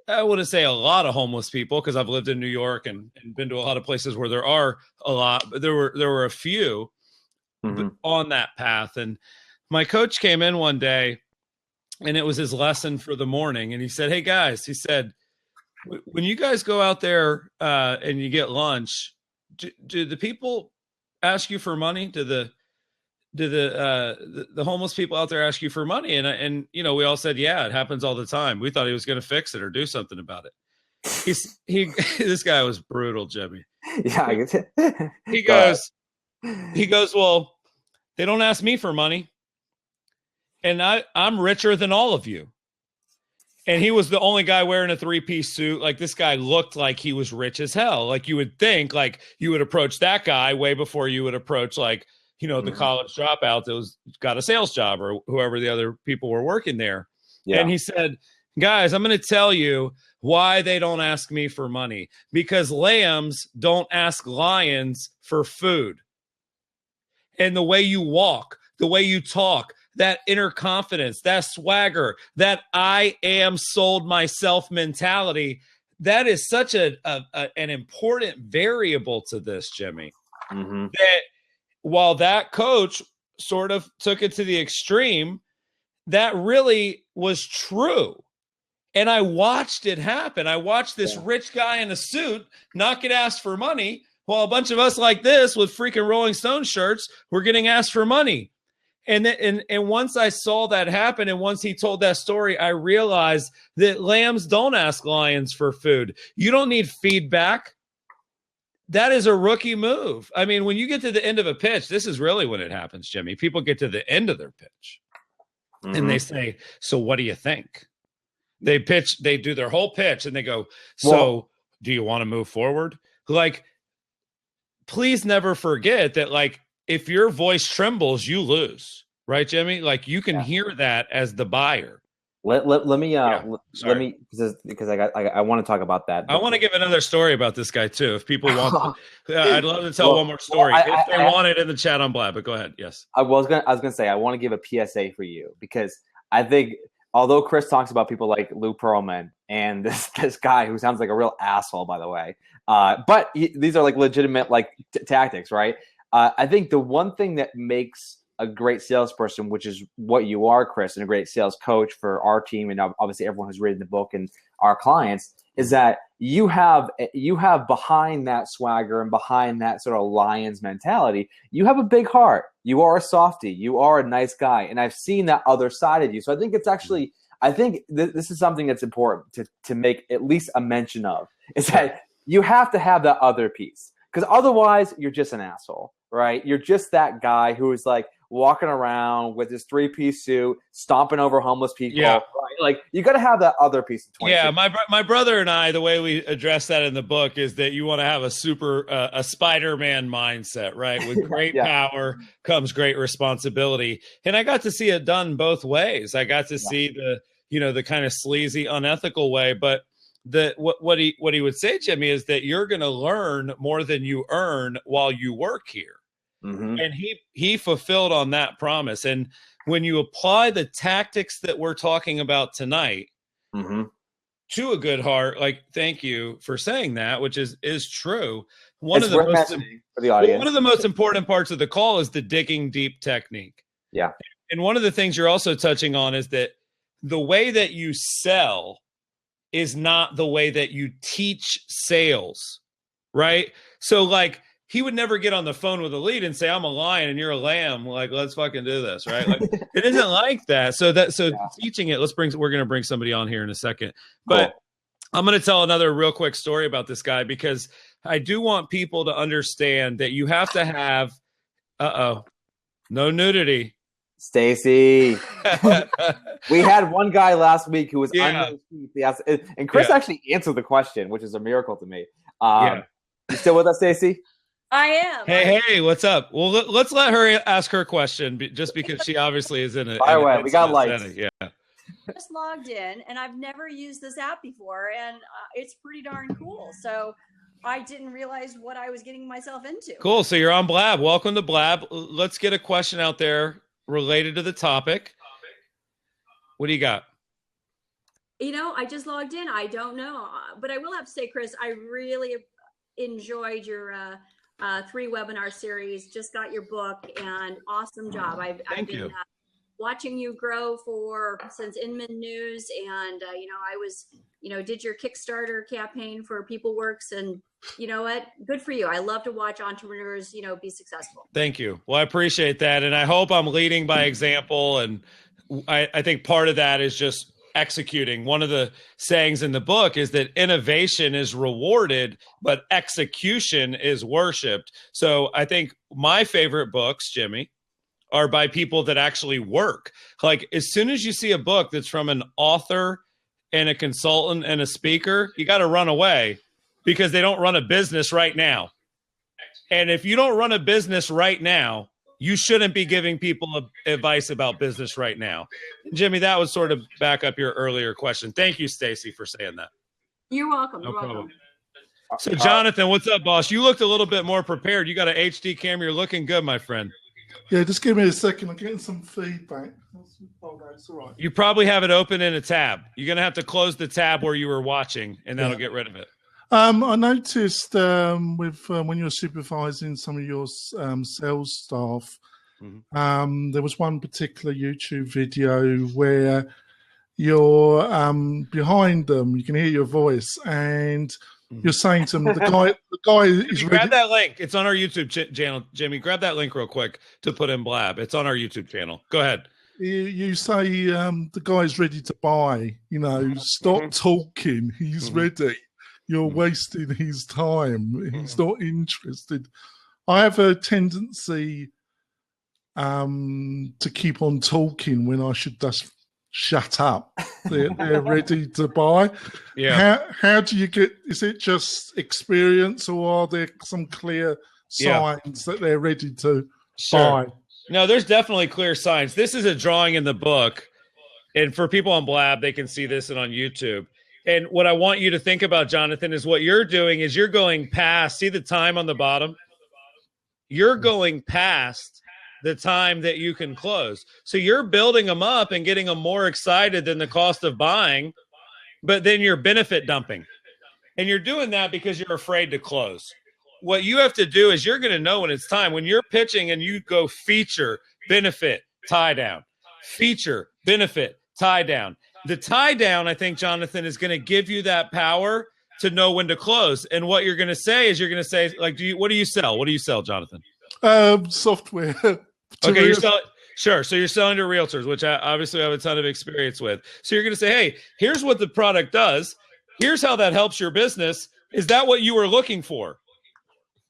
I wouldn't say a lot of homeless people because I've lived in New York and been to a lot of places where there are a lot, but there were a few on that path. And my coach came in one day and it was his lesson for the morning. And he said, hey guys, he said, when you guys go out there and you get lunch, do the people ask you for money? Do the homeless people out there ask you for money? And we all said, yeah, it happens all the time. We thought he was going to fix it or do something about it. This guy was brutal, Jimmy. Yeah. He goes, well, they don't ask me for money. And I'm richer than all of you. And he was the only guy wearing a 3-piece suit. Like this guy looked like he was rich as hell. Like you would think like you would approach that guy way before you would approach like, the college dropout that was got a sales job or whoever the other people were working there. Yeah. And he said, guys, I'm going to tell you why they don't ask me for money, because lambs don't ask lions for food. And the way you walk, the way you talk, that inner confidence, that swagger, that I am sold myself mentality. That is such an important variable to this, Jimmy. Mm-hmm. That while that coach sort of took it to the extreme, that really was true. And I watched it happen. I watched this rich guy in a suit not get asked for money, while a bunch of us like this with freaking Rolling Stone shirts were getting asked for money. And once I saw that happen, and once he told that story, I realized that lambs don't ask lions for food. You don't need feedback. That is a rookie move. I mean, when you get to the end of a pitch, this is really when it happens, Jimmy. People get to the end of their pitch and they say, so what do you think? They pitch, they do their whole pitch and they go, so do you want to move forward? Like, please never forget that, like, if your voice trembles, you lose, right, Jimmy? Like, you can hear that as the buyer. Let me because I want to talk about that. I want to give another story about this guy too. If people want, I'd love to tell one more story if they want it in the chat on Blab. But go ahead. Yes, I was gonna say I want to give a PSA for you, because I think although Chris talks about people like Lou Pearlman and this guy who sounds like a real asshole, by the way, but these are like legitimate like tactics, right? I think the one thing that makes a great salesperson, which is what you are, Chris, and a great sales coach for our team, and obviously everyone who's reading the book and our clients, is that you have behind that swagger and behind that sort of lion's mentality, you have a big heart. You are a softie. You are a nice guy, and I've seen that other side of you. So I think it's actually, this is something that's important to make at least a mention of, is that you have to have that other piece, because otherwise you're just an asshole, right? You're just that guy who is like walking around with his 3-piece suit, stomping over homeless people. Yeah. Right? Like, you got to have that other piece of 20. Yeah, my brother and I, the way we address that in the book is that you want to have a Spider-Man mindset, right? With great power comes great responsibility. And I got to see it done both ways. I got to see the kind of sleazy, unethical way, but what he would say, Jimmy, is that you're going to learn more than you earn while you work here. Mm-hmm. And he fulfilled on that promise. And when you apply the tactics that we're talking about tonight to a good heart, like, thank you for saying that, which is true. One of the most important parts of the call is the digging deep technique. Yeah. And one of the things you're also touching on is that the way that you sell is not the way that you teach sales, right? So, like, he would never get on the phone with a lead and say, I'm a lion and you're a lamb. Like, let's fucking do this, right? Like, it isn't like that. So teaching it, we're going to bring somebody on here in a second. But cool. I'm going to tell another real quick story about this guy, because I do want people to understand that you have to have, no nudity. Stacy. We had one guy last week who was under the seat. And Chris actually answered the question, which is a miracle to me. You still with us, Stacy? I am. Hey, what's up? Well, let's let her ask her question, just because she obviously is in a. By the way, we got lights. Yeah. Just logged in, and I've never used this app before, and it's pretty darn cool. So I didn't realize what I was getting myself into. Cool. So you're on Blab. Welcome to Blab. Let's get a question out there related to the topic. What do you got? I just logged in. I don't know, but I will have to say, Chris, I really enjoyed your 3-webinar series. Just got your book, and awesome job. I've been watching you grow since Inman News, and I was did your Kickstarter campaign for PeopleWorks, and you know what, good for you. I love to watch entrepreneurs be successful. Thank you. Well, I appreciate that, and I hope I'm leading by example, and I think part of that is just executing. One of the sayings in the book is that innovation is rewarded, but execution is worshipped. So I think my favorite books, Jimmy, are by people that actually work. Like, as soon as you see a book that's from an author and a consultant and a speaker, you got to run away, because they don't run a business right now. And if you don't run a business right now, you shouldn't be giving people advice about business right now. Jimmy, that would sort of back up your earlier question. Thank you, Stacy, for saying that. You're welcome. No problem. So, Jonathan, what's up, boss? You looked a little bit more prepared. You got an HD camera. You're looking good, my friend. Yeah, just give me a second. I'm getting some feedback. Oh, no, it's all right. You probably have it open in a tab. You're going to have to close the tab where you were watching, and that'll get rid of it. I noticed with when you're supervising some of your sales staff, there was one particular YouTube video where you're behind them. You can hear your voice, and you're saying to them, the guy is ready. Grab that link. It's on our YouTube channel, Jimmy. Grab that link real quick to put in Blab. It's on our YouTube channel. Go ahead. You say the guy's ready to buy. Stop talking. He's ready. You're wasting his time. He's not interested. I have a tendency to keep on talking when I should just shut up. They're ready to buy. Yeah. How do you get? Is it just experience, or are there some clear signs that they're ready to buy? No, there's definitely clear signs. This is a drawing in the book, and for people on Blab, they can see this and on YouTube. And what I want you to think about, Jonathan, is what you're doing is you're going past. See the time on the bottom? You're going past the time that you can close. So you're building them up and getting them more excited than the cost of buying, but then you're benefit dumping. And you're doing that because you're afraid to close. What you have to do is you're going to know when it's time. When you're pitching and you go feature, benefit, tie down, feature, benefit, tie down. The tie down, I think, Jonathan, is going to give you that power to know when to close. And what you're going to say is like, what do you sell? What do you sell, Jonathan? Software. Okay, you're selling. Sure. So you're selling to realtors, which I obviously have a ton of experience with. So you're going to say, hey, here's what the product does. Here's how that helps your business. Is that what you were looking for?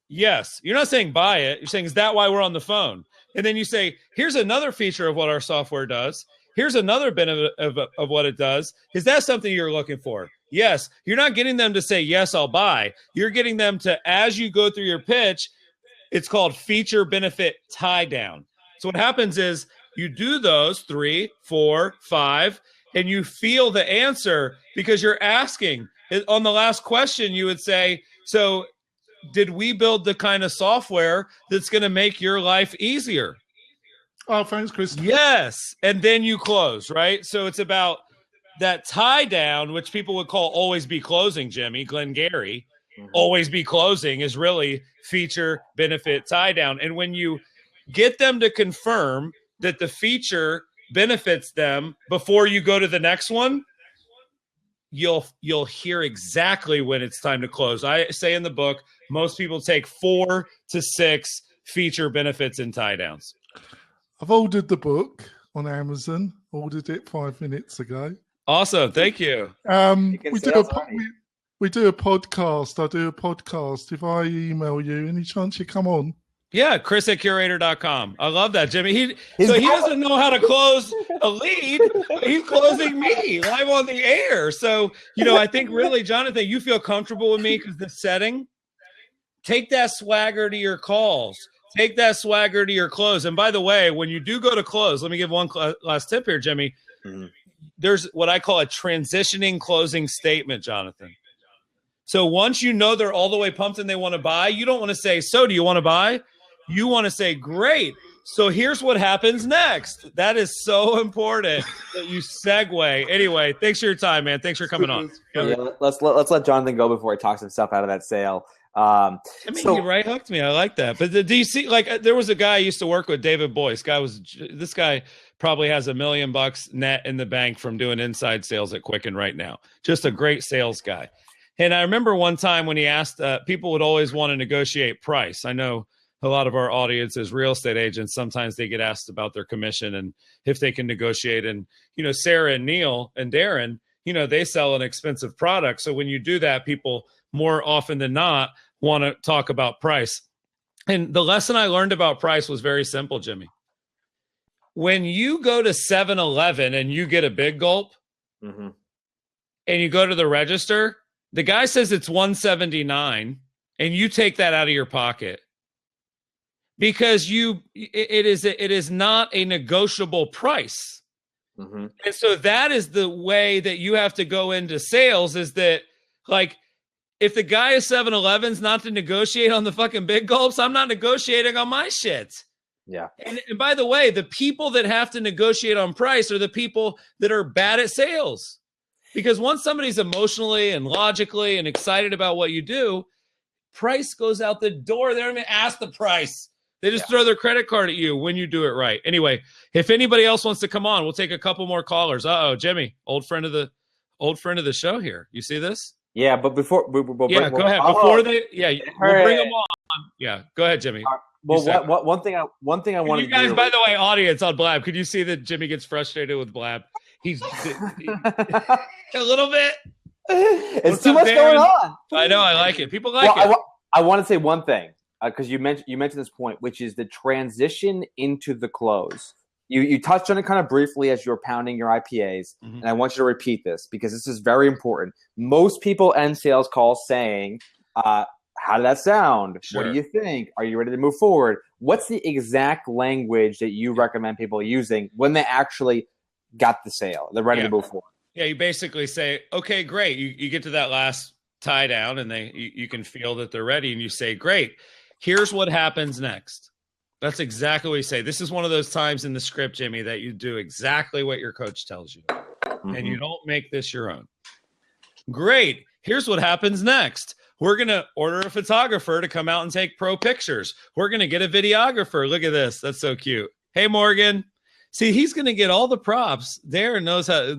Yes. You're not saying buy it. You're saying, is that why we're on the phone? And then you say, here's another feature of what our software does. Here's another benefit of what it does. Is that something you're looking for? Yes. You're not getting them to say, yes, I'll buy. You're getting them to, as you go through your pitch, it's called feature, benefit, tie down. So what happens is you do those 3, 4, 5, and you feel the answer because you're asking. On the last question, you would say, so did we build the kind of software that's going to make your life easier? Oh, thanks, Chris. Yes. And then you close, right? So it's about that tie down, which people would call always be closing, Jimmy, Glengarry. Always be closing is really feature, benefit, tie down. And when you get them to confirm that the feature benefits them before you go to the next one, you'll hear exactly when it's time to close. I say in the book, most people take 4 to 6 feature benefits and tie downs. I've ordered the book on Amazon. Ordered it 5 minutes ago. Awesome. Thank you. We do a podcast. I do a podcast. If I email you, any chance you come on? Yeah, Chris@Curator.com. I love that, Jimmy. He doesn't know how to close a lead. He's closing me live on the air. So, I think really, Jonathan, you feel comfortable with me because the setting. Take that swagger to your calls. Take that swagger to your close. And by the way, when you do go to close, let me give one last tip here, Jimmy. There's what I call a transitioning closing statement, Jonathan. So once you know they're all the way pumped and they want to buy, you don't want to say, so do you want to buy? You want to say, great. So here's what happens next. That is so important that you segue. Anyway, thanks for your time, man. Thanks for coming on. Yeah, let's let Jonathan go before he talks himself out of that sale. He right hooked me. I like that. But do you see, there was a guy I used to work with, David Boyce. This guy probably has $1 million net in the bank from doing inside sales at Quicken right now. Just a great sales guy. And I remember one time when he asked, people would always want to negotiate price. I know a lot of our audience is real estate agents. Sometimes they get asked about their commission and if they can negotiate. And, Sarah and Neil and Darren, they sell an expensive product. So when you do that, people more often than not want to talk about price. And the lesson I learned about price was very simple, Jimmy. When you go to 7-Eleven and you get a big gulp and you go to the register, the guy says it's $179 and you take that out of your pocket because it is not a negotiable price. And so that is the way that you have to go into sales, is that if the guy is 7-Eleven's not to negotiate on the fucking big gulps, I'm not negotiating on my shit. Yeah. And by the way, the people that have to negotiate on price are the people that are bad at sales. Because once somebody's emotionally and logically and excited about what you do, price goes out the door. They don't even ask the price. They just throw their credit card at you when you do it right. Anyway, if anybody else wants to come on, we'll take a couple more callers. Jimmy, old friend of the show here. You see this? Yeah, but before go ahead. Before we'll bring them on. Yeah, go ahead, Jimly. Well, one thing I want to you guys, by the way, audience on Blab, could you see that Jimmy gets frustrated with Blab? He's a little bit. It's too much going on. I know. I like it. People like it. I want to say one thing because you mentioned this point, which is the transition into the close. You touched on it kind of briefly as you were pounding your IPAs, and I want you to repeat this because this is very important. Most people end sales calls saying, how did that sound? Sure. What do you think? Are you ready to move forward? What's the exact language that you recommend people using when they actually got the sale? They're ready to move forward. Yeah, you basically say, okay, great. You get to that last tie down and you can feel that they're ready and you say, great, here's what happens next. That's exactly what you say. This is one of those times in the script, Jimmy, that you do exactly what your coach tells you and you don't make this your own. Great. Here's what happens next. We're going to order a photographer to come out and take pro pictures. We're going to get a videographer. Look at this. That's so cute. Hey, Morgan. See, he's going to get all the props. Darren knows how.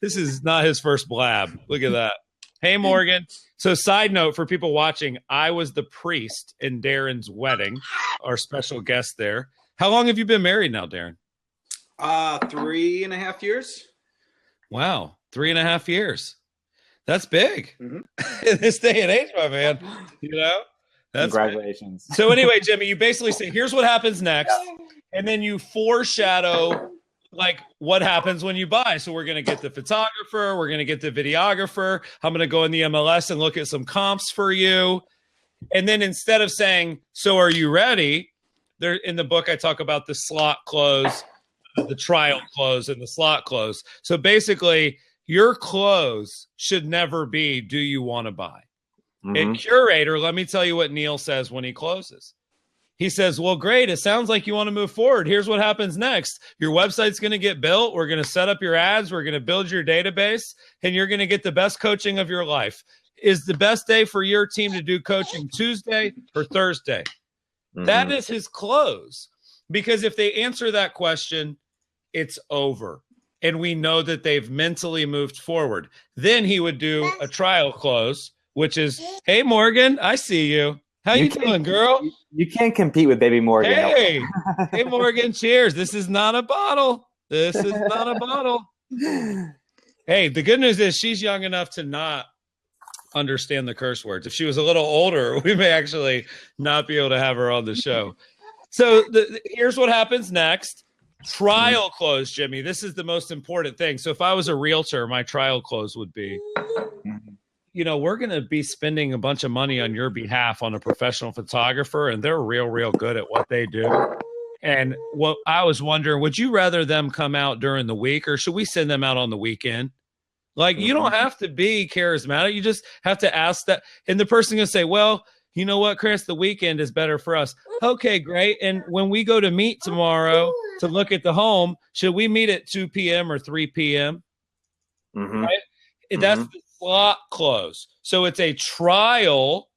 This is not his first Blab. Look at that. Hey, Morgan. So side note for people watching, I was the priest in Darren's wedding, our special guest there. How long have you been married now, Darren? 3.5 years. Wow. 3.5 years. That's big in this day and age, my man. You know, that's congratulations. Big. So anyway, Jimmy, you basically say, here's what happens next. And then you foreshadow like what happens when you buy. So we're going to get the photographer. We're going to get the videographer. I'm going to go in the MLS and look at some comps for you. And then instead of saying, so are you ready? There in the book, I talk about the slot close, the trial close and the slot close. So basically, your close should never be, do you want to buy? And Curator, let me tell you what Neil says when he closes. He says, well, great. It sounds like you want to move forward. Here's what happens next. Your website's going to get built. We're going to set up your ads. We're going to build your database, and you're going to get the best coaching of your life. Is the best day for your team to do coaching Tuesday or Thursday? That is his close. Because if they answer that question, it's over. And we know that they've mentally moved forward. Then he would do a trial close, which is, hey, Morgan, I see you. How you doing, girl? You can't compete with baby Morgan. Hey, hey, Morgan, cheers. This is not a bottle. This is not a bottle. Hey, the good news is she's young enough to not understand the curse words. If she was a little older, we may actually not be able to have her on the show. So here's what happens next. Trial close, Jimmy. This is the most important thing. So if I was a realtor, my trial close would be, you know, we're going to be spending a bunch of money on your behalf on a professional photographer, and they're real good at what they do. And what I was wondering, would you rather them come out during the week, or should we send them out on the weekend? Like, you don't have to be charismatic. You just have to ask that. And the person going to say, well, you know what, Chris, the weekend is better for us. Okay, great. And when we go to meet tomorrow to look at the home, should we meet at 2 p.m. or 3 p.m.? Right? That's the slot close. So it's a trial,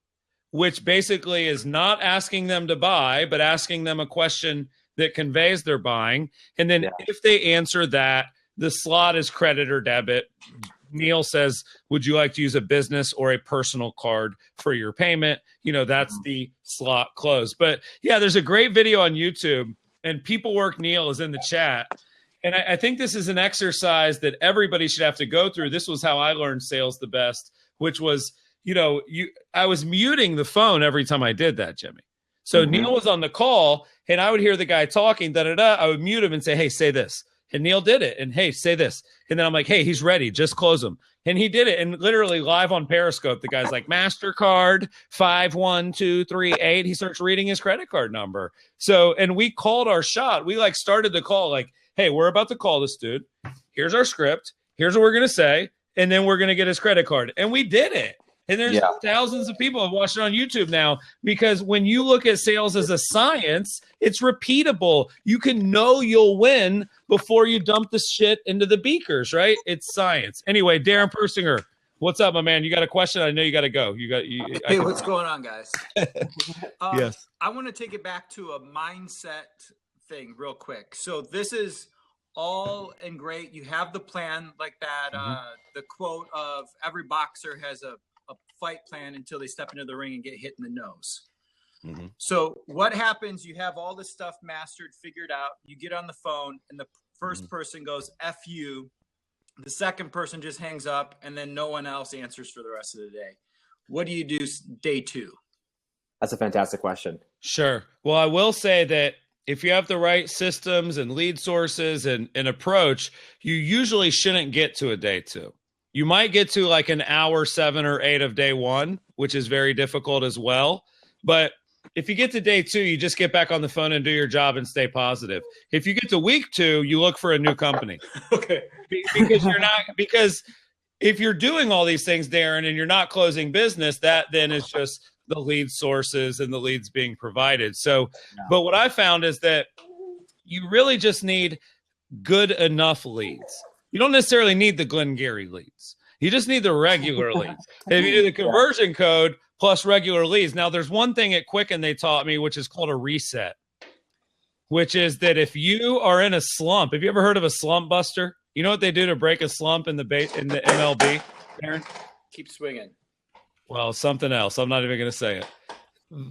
which basically is not asking them to buy, but asking them a question that conveys their buying. And then if they answer that, the slot is credit or debit. Neil says, would you like to use a business or a personal card for your payment? You know, that's the slot close. But yeah, there's a great video on YouTube, and People Work Neil is in the chat. And I think this is an exercise that everybody should have to go through. This was how I learned sales the best, which was, you know, I was muting the phone every time I did that, Jimmy. So Neil was on the call, and I would hear the guy talking, I would mute him and say, hey, say this. And Neil did it. And hey, say this. And then I'm like, hey, he's ready. Just close him. And he did it. And literally live on Periscope, the guy's like, MasterCard 51238. He starts reading his credit card number. So, and we called our shot. We like started the call like, hey, we're about to call this dude. Here's our script. Here's what we're going to say. And then we're going to get his credit card. And we did it. And there's thousands of people have watched it on YouTube now, because when you look at sales as a science, it's repeatable. You can know you'll win before you dump the shit into the beakers, right? It's science. Anyway, Darren Persinger, what's up, my man? You got a question? I know you got to go. Hey, what's going on, guys? Yes. I want to take it back to a mindset thing real quick. So this is all and great. You have the plan like that. The quote of every boxer has a fight plan until they step into the ring and get hit in the nose. So what happens? You have all this stuff mastered, figured out. You get on the phone and the first person goes, F you. The second person just hangs up, and then no one else answers for the rest of the day. What do you do day 2? That's a fantastic question. Sure. Well, I will say that if you have the right systems and lead sources and approach, you usually shouldn't get to a day 2. You might get to like an hour 7 or 8 of day 1, which is very difficult as well. But if you get to day 2, you just get back on the phone and do your job and stay positive. If you get to week 2, you look for a new company. Okay. Because if you're doing all these things, Darren, and you're not closing business, that then is just the lead sources and the leads being provided. So, but what I found is that you really just need good enough leads. You don't necessarily need the Glenn Gary leads. You just need the regular leads. If you do the conversion code plus regular leads. Now, there's one thing at Quicken they taught me, which is called a reset, which is that if you are in a slump, have you ever heard of a slump buster? You know what they do to break a slump in the MLB, Aaron? Keep swinging. Well, something else. I'm not even going to say it.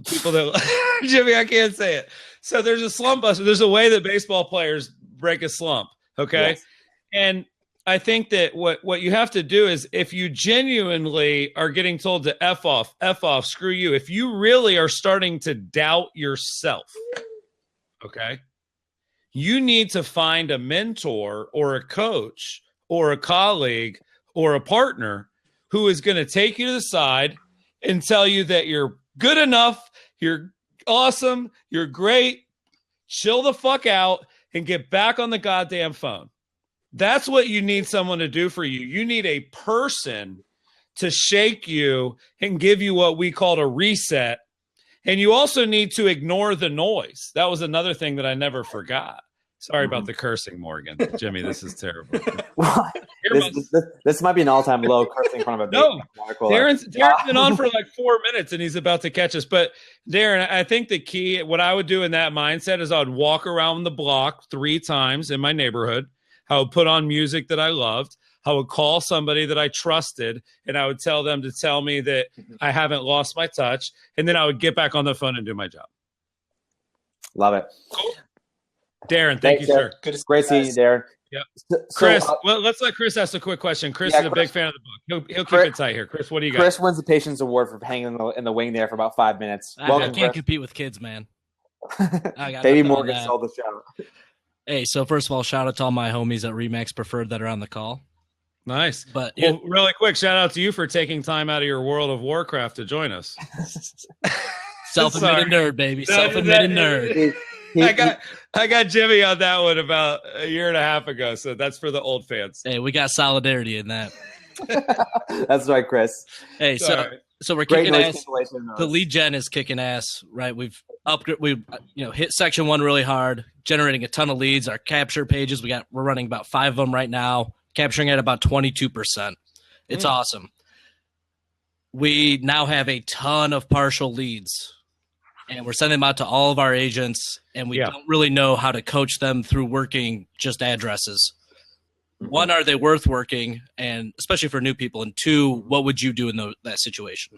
People that Jimmy, I can't say it. So there's a slump buster. There's a way that baseball players break a slump. Okay. Yes. And I think that what you have to do is, if you genuinely are getting told to F off, screw you. If you really are starting to doubt yourself, okay, you need to find a mentor or a coach or a colleague or a partner who is going to take you to the side and tell you that you're good enough, you're awesome, you're great, chill the fuck out and get back on the goddamn phone. That's what you need someone to do for you. You need a person to shake you and give you what we call a reset. And you also need to ignore the noise. That was another thing that I never forgot. Sorry about the cursing, Morgan. Jimmy, this is terrible. This might be an all-time low cursing in front of a no. Darren's been on for like 4 minutes and he's about to catch us. But Darren, I think the key, what I would do in that mindset is I would walk around the block 3 times in my neighborhood. I would put on music that I loved. I would call somebody that I trusted, and I would tell them to tell me that I haven't lost my touch. And then I would get back on the phone and do my job. Love it. Cool. Darren, thank you, sir. Great seeing you, Darren. Yep. Chris, well, let's let Chris ask a quick question. Chris is a big fan of the book. He'll keep it tight here. Chris, what do you got? Chris wins the Patience Award for hanging in the wing there for about 5 minutes. I can't compete with kids, man. Baby Morgan sold the show. Hey, so first of all, shout out to all my homies at Remax Preferred that are on the call. Nice. But well, really quick, shout out to you for taking time out of your World of Warcraft to join us. Self-admitted nerd, baby. Self-admitted nerd. I got Jimmy on that one about a year and a half ago, so that's for the old fans. Hey, we got solidarity in that. That's right, Chris. Hey, so we're kicking ass. The lead gen is kicking ass, right? We've hit section 1 really hard, generating a ton of leads. Our capture pages, we're running about 5 of them right now, capturing at about 22%. It's awesome. We now have a ton of partial leads, and we're sending them out to all of our agents, and we don't really know how to coach them through working just addresses. 1, are they worth working, and especially for new people? And 2, what would you do in that situation?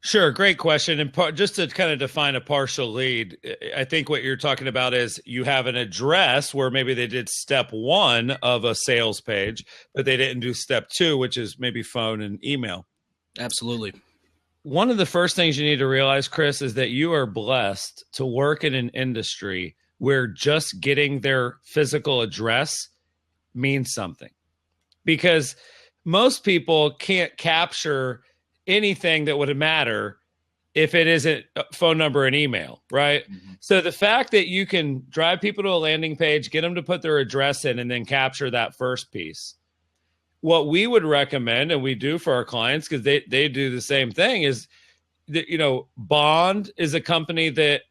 Sure, great question. And just to kind of define a partial lead, I think what you're talking about is you have an address where maybe they did step 1 of a sales page, but they didn't do step 2, which is maybe phone and email. Absolutely. One of the first things you need to realize, Chris, is that you are blessed to work in an industry where just getting their physical address means something, because most people can't capture anything that would matter if it isn't a phone number and email, right? Mm-hmm. So the fact that you can drive people to a landing page, get them to put their address in, and then capture that first piece, what we would recommend, and we do for our clients, because they do the same thing, is that, Bond is a company that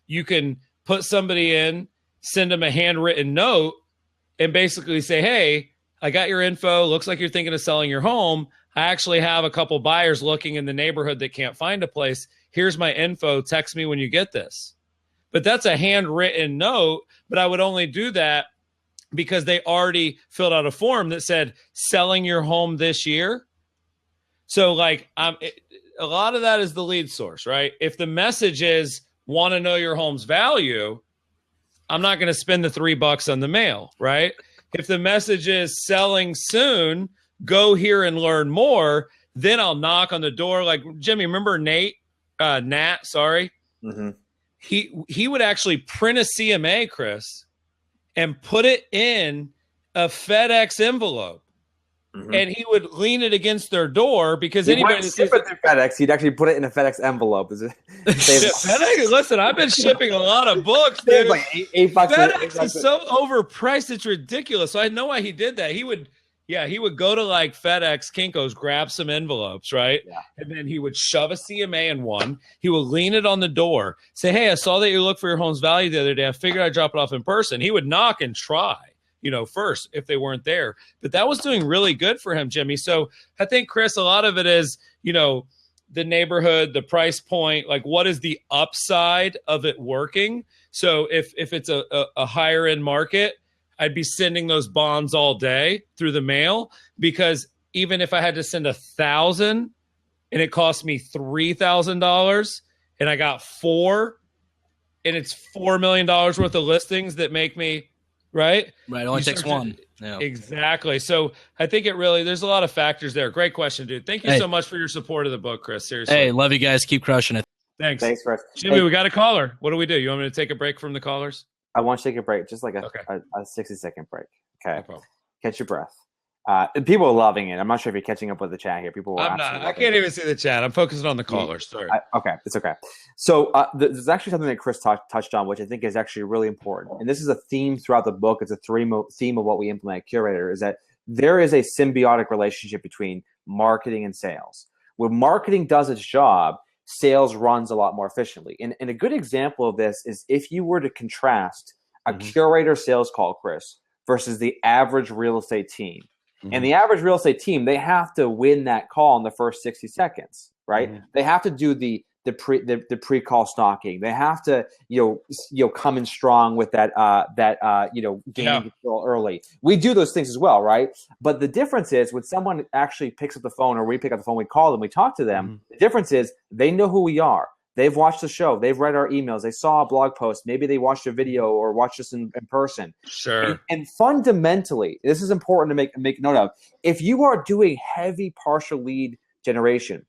you can put somebody in, send them a handwritten note, and basically say, hey, I got your info. Looks like you're thinking of selling your home. I actually have a couple buyers looking in the neighborhood that can't find a place. Here's my info. Text me when you get this. But that's a handwritten note, but I would only do that because they already filled out a form that said selling your home this year. So a lot of that is the lead source, right? If the message is want to know your home's value, I'm not going to spend the $3 on the mail, right? If the message is selling soon, go here and learn more, then I'll knock on the door. Like Jimmy, remember Nat, sorry. Mm-hmm. He would actually print a CMA, Chris, and put it in a FedEx envelope. Mm-hmm. And he would lean it against their door because anybody that ship it through FedEx, he'd actually put it in a FedEx envelope. FedEx, listen, I've been shipping a lot of books, dude. Like $8 FedEx is so overpriced, it's ridiculous. So I know why he did that. He would go to like FedEx, Kinko's, grab some envelopes, right? Yeah. And then he would shove a CMA in one. He would lean it on the door, say, hey, I saw that you looked for your home's value the other day. I figured I'd drop it off in person. He would knock and try, first if they weren't there. But that was doing really good for him, Jimmy. So I think, Chris, a lot of it is, the neighborhood, the price point, like what is the upside of it working? So if it's a higher end market, I'd be sending those bonds all day through the mail, because even if I had to send 1,000 and it cost me $3,000 and I got 4 and it's $4 million worth of listings that make me, right? Right. It only takes one. Yeah. Exactly. So I think there's a lot of factors there. Great question, dude. Thank you so much for your support of the book, Chris. Seriously. Hey, love you guys. Keep crushing it. Thanks, Chris. Jimmy, we got a caller. What do we do? You want me to take a break from the callers? I want you to take a break, just like a 60-second break. Okay. No Catch your breath. People are loving it. I'm not sure if you're catching up with the chat here. People are I can't even see the chat. I'm focusing on the callers. Sorry. Okay. It's okay. So there's actually something that Chris touched on, which I think is actually really important. And this is a theme throughout the book. It's a theme of what we implement at Curator, is that there is a symbiotic relationship between marketing and sales. When marketing does its job, sales runs a lot more efficiently. And a good example of this is if you were to contrast a Curator sales call, Chris, versus the average real estate team. Mm-hmm. And the average real estate team, they have to win that call in the first 60 seconds, right? Mm-hmm. They have to do the pre-call stalking. They have to come in strong with that gain control early. We do those things as well, right? But the difference is when someone actually picks up the phone, or we pick up the phone, we call them, we talk to them. Mm-hmm. The difference is they know who we are. They've watched the show. They've read our emails. They saw a blog post. Maybe they watched a video or watched us in person. Sure. And fundamentally, this is important to make note of. If you are doing heavy partial lead generation,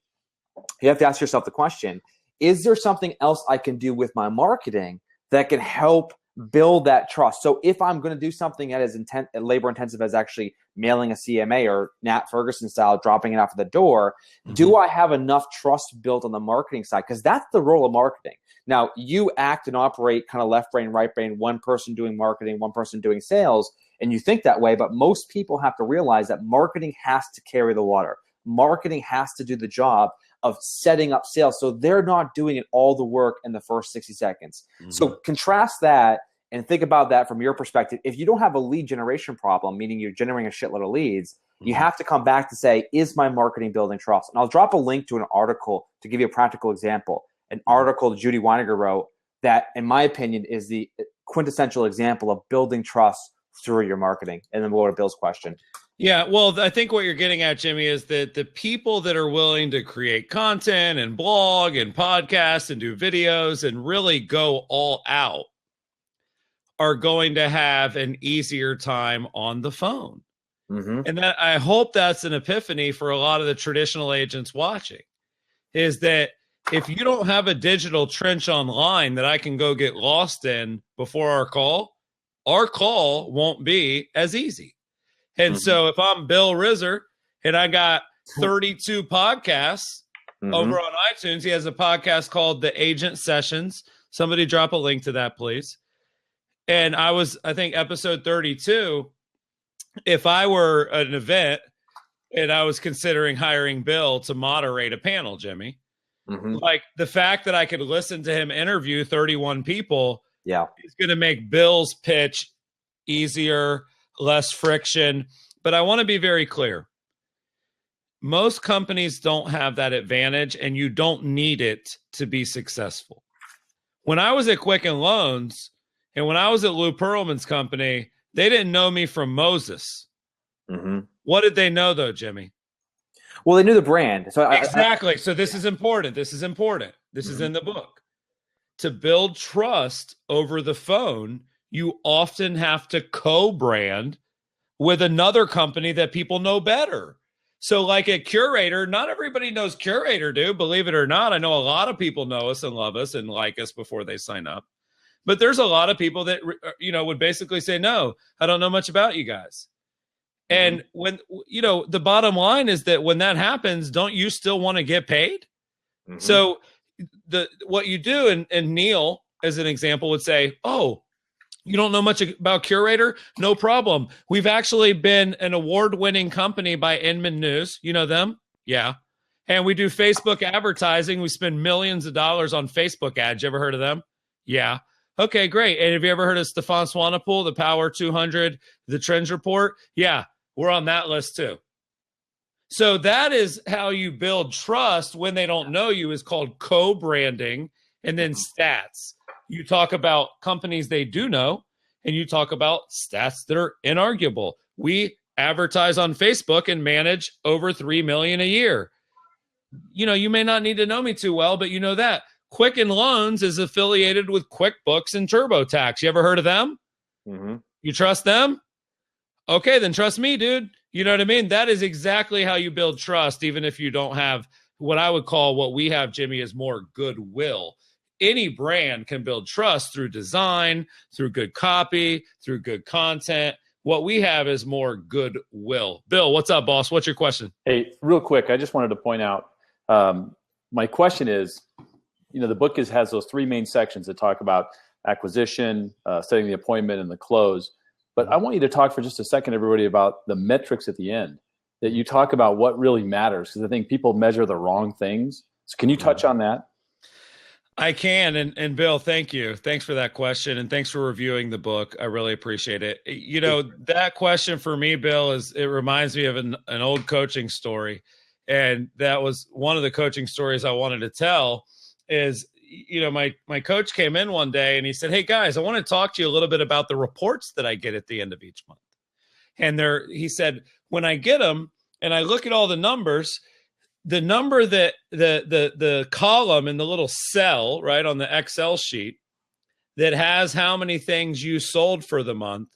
you have to ask yourself the question, is there something else I can do with my marketing that can help build that trust? So if I'm going to do something that is labor intensive as actually mailing a CMA or Nat Ferguson style, dropping it off at the door, do I have enough trust built on the marketing side? Because that's the role of marketing. Now, you act and operate kind of left brain, right brain, one person doing marketing, one person doing sales, and you think that way, but most people have to realize that marketing has to carry the water. Marketing has to do the job of setting up sales. So they're not doing it all the work in the first 60 seconds. Mm-hmm. So contrast that and think about that from your perspective. If you don't have a lead generation problem, meaning you're generating a shitload of leads, you have to come back to say, is my marketing building trust? And I'll drop a link to an article to give you a practical example. An article Judy Weiniger wrote that, in my opinion, is the quintessential example of building trust through your marketing. And then we'll go to Bill's question. Yeah, well, I think what you're getting at, Jimmy, is that the people that are willing to create content and blog and podcast and do videos and really go all out are going to have an easier time on the phone. Mm-hmm. And that, I hope that's an epiphany for a lot of the traditional agents watching, is that if you don't have a digital trench online that I can go get lost in before our call won't be as easy. And so if I'm Bill Rizzer and I got 32 podcasts over on iTunes, he has a podcast called The Agent Sessions. Somebody drop a link to that, please. And I think episode 32, if I were an event and I was considering hiring Bill to moderate a panel, Jimmy. Mm-hmm. Like the fact that I could listen to him interview 31 people is going to make Bill's pitch easier, less friction. But I want to be very clear. Most companies don't have that advantage, and you don't need it to be successful. When I was at Quicken Loans and when I was at Lou Pearlman's company, they didn't know me from Moses. Mm-hmm. What did they know, though, Jimmy? Well, they knew the brand. So exactly. So this is important. This is in the book. To build trust over the phone, you often have to co-brand with another company that people know better. So like at Curator, not everybody knows Curator, believe it or not. I know a lot of people know us and love us and like us before they sign up. But there's a lot of people that, would basically say, no, I don't know much about you guys. And when, the bottom line is that when that happens, don't you still want to get paid? Mm-hmm. So what you do, and Neil, as an example, would say, oh, you don't know much about Curator? No problem. We've actually been an award-winning company by Inman News. You know them? Yeah. And we do Facebook advertising. We spend millions of dollars on Facebook ads. You ever heard of them? Yeah. Okay, great. And have you ever heard of Stefan Swanepoel, the Power 200, the Trends Report? Yeah. We're on that list too. So that is how you build trust when they don't know you, is called co-branding. And then stats. You talk about companies they do know, and you talk about stats that are inarguable. We advertise on Facebook and manage over 3 million a year. You may not need to know me too well, but you know that. Quicken Loans is affiliated with QuickBooks and TurboTax. You ever heard of them? Mm-hmm. You trust them? Okay, then trust me, dude. You know what I mean? That is exactly how you build trust, even if you don't have what I would call, what we have, Jimmy, is more goodwill. Any brand can build trust through design, through good copy, through good content. What we have is more goodwill. Bill, what's up, boss? What's your question? Hey, real quick, I just wanted to point out, my question is, the book has those 3 main sections that talk about acquisition, setting the appointment, and the close. But I want you to talk for just a second, everybody, about the metrics at the end, that you talk about what really matters, because I think people measure the wrong things. So can you touch on that? I can. And Bill, thank you. Thanks for that question. And thanks for reviewing the book. I really appreciate it. That question for me, Bill, it reminds me of an old coaching story. And that was one of the coaching stories I wanted to tell is, my coach came in one day and he said, hey guys, I want to talk to you a little bit about the reports that I get at the end of each month. And he said, when I get them and I look at all the numbers, the number that the column in the little cell, right, on the Excel sheet that has how many things you sold for the month,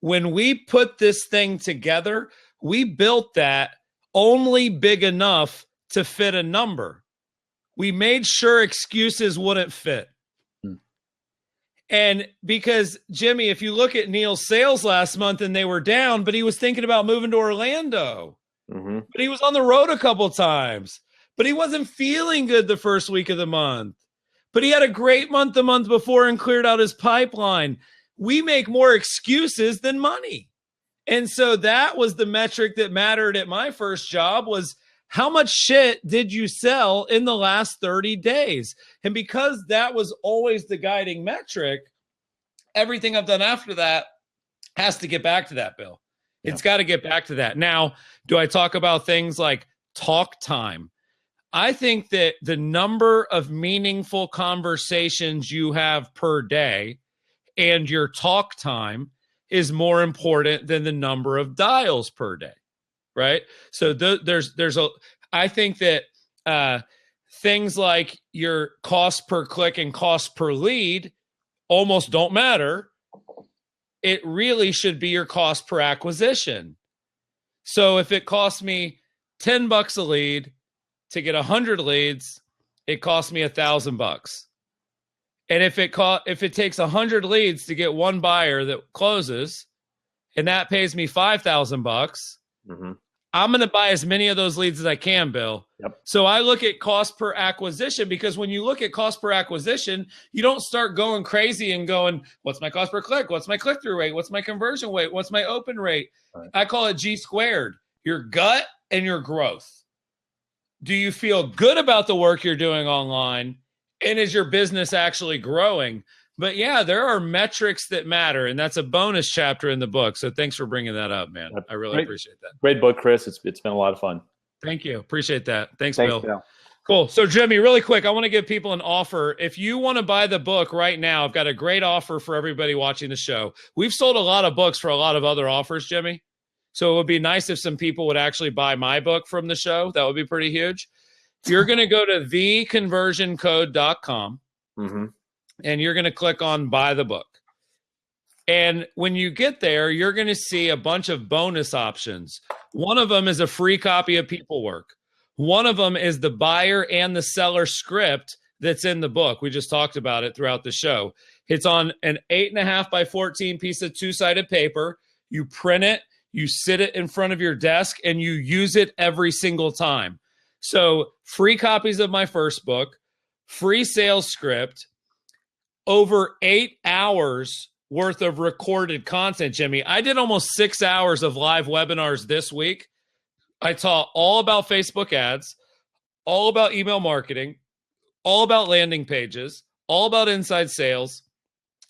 when we put this thing together, we built that only big enough to fit a number. We made sure excuses wouldn't fit. And because, Jimmy, if you look at Neil's sales last month and they were down, but he was thinking about moving to Orlando. Mm-hmm. But he was on the road a couple times. But he wasn't feeling good the first week of the month. But he had a great month the month before and cleared out his pipeline. We make more excuses than money. And so that was the metric that mattered at my first job, was how much shit did you sell in the last 30 days? And because that was always the guiding metric, everything I've done after that has to get back to that, Bill. It's got to get back to that. Now, do I talk about things like talk time? I think that the number of meaningful conversations you have per day and your talk time is more important than the number of dials per day. Right. So I think that things like your cost per click and cost per lead almost don't matter. It really should be your cost per acquisition. So if it costs me $10 a lead to get 100 leads, it costs me $1,000. And if it takes 100 leads to get one buyer that closes, and that pays me $5,000, mm-hmm. I'm going to buy as many of those leads as I can, Bill. Yep. So I look at cost per acquisition, because when you look at cost per acquisition, you don't start going crazy and going, what's my cost per click? What's my click-through rate? What's my conversion rate? What's my open rate? Right. I call it G squared. your gut and your growth. Do you feel good about the work you're doing online? And is your business actually growing? But yeah, there are metrics that matter, and that's a bonus chapter in the book. So thanks for bringing that up, man. I really appreciate that. Great book, Chris. It's been a lot of fun. Thank you. Appreciate that. Thanks, Bill. Cool. So, Jimmy, really quick, I want to give people an offer. If you want to buy the book right now, I've got a great offer for everybody watching the show. We've sold a lot of books for a lot of other offers, Jimmy. So it would be nice if some people would actually buy my book from the show. That would be pretty huge. You're going to go to theconversioncode.com. And you're going to click on buy the book. And when you get there, you're going to see a bunch of bonus options. One of them is a free copy of Peoplework. One of them is the buyer and the seller script that's in the book. We just talked about it throughout the show. It's on an 8.5 by 14 piece of two-sided paper. You print it, you sit it in front of your desk, and you use it every single time. So free copies of my first book, free sales script, over 8 hours worth of recorded content, Jimmy. I did almost 6 hours of live webinars this week. I taught all about Facebook ads, all about email marketing, all about landing pages, all about inside sales,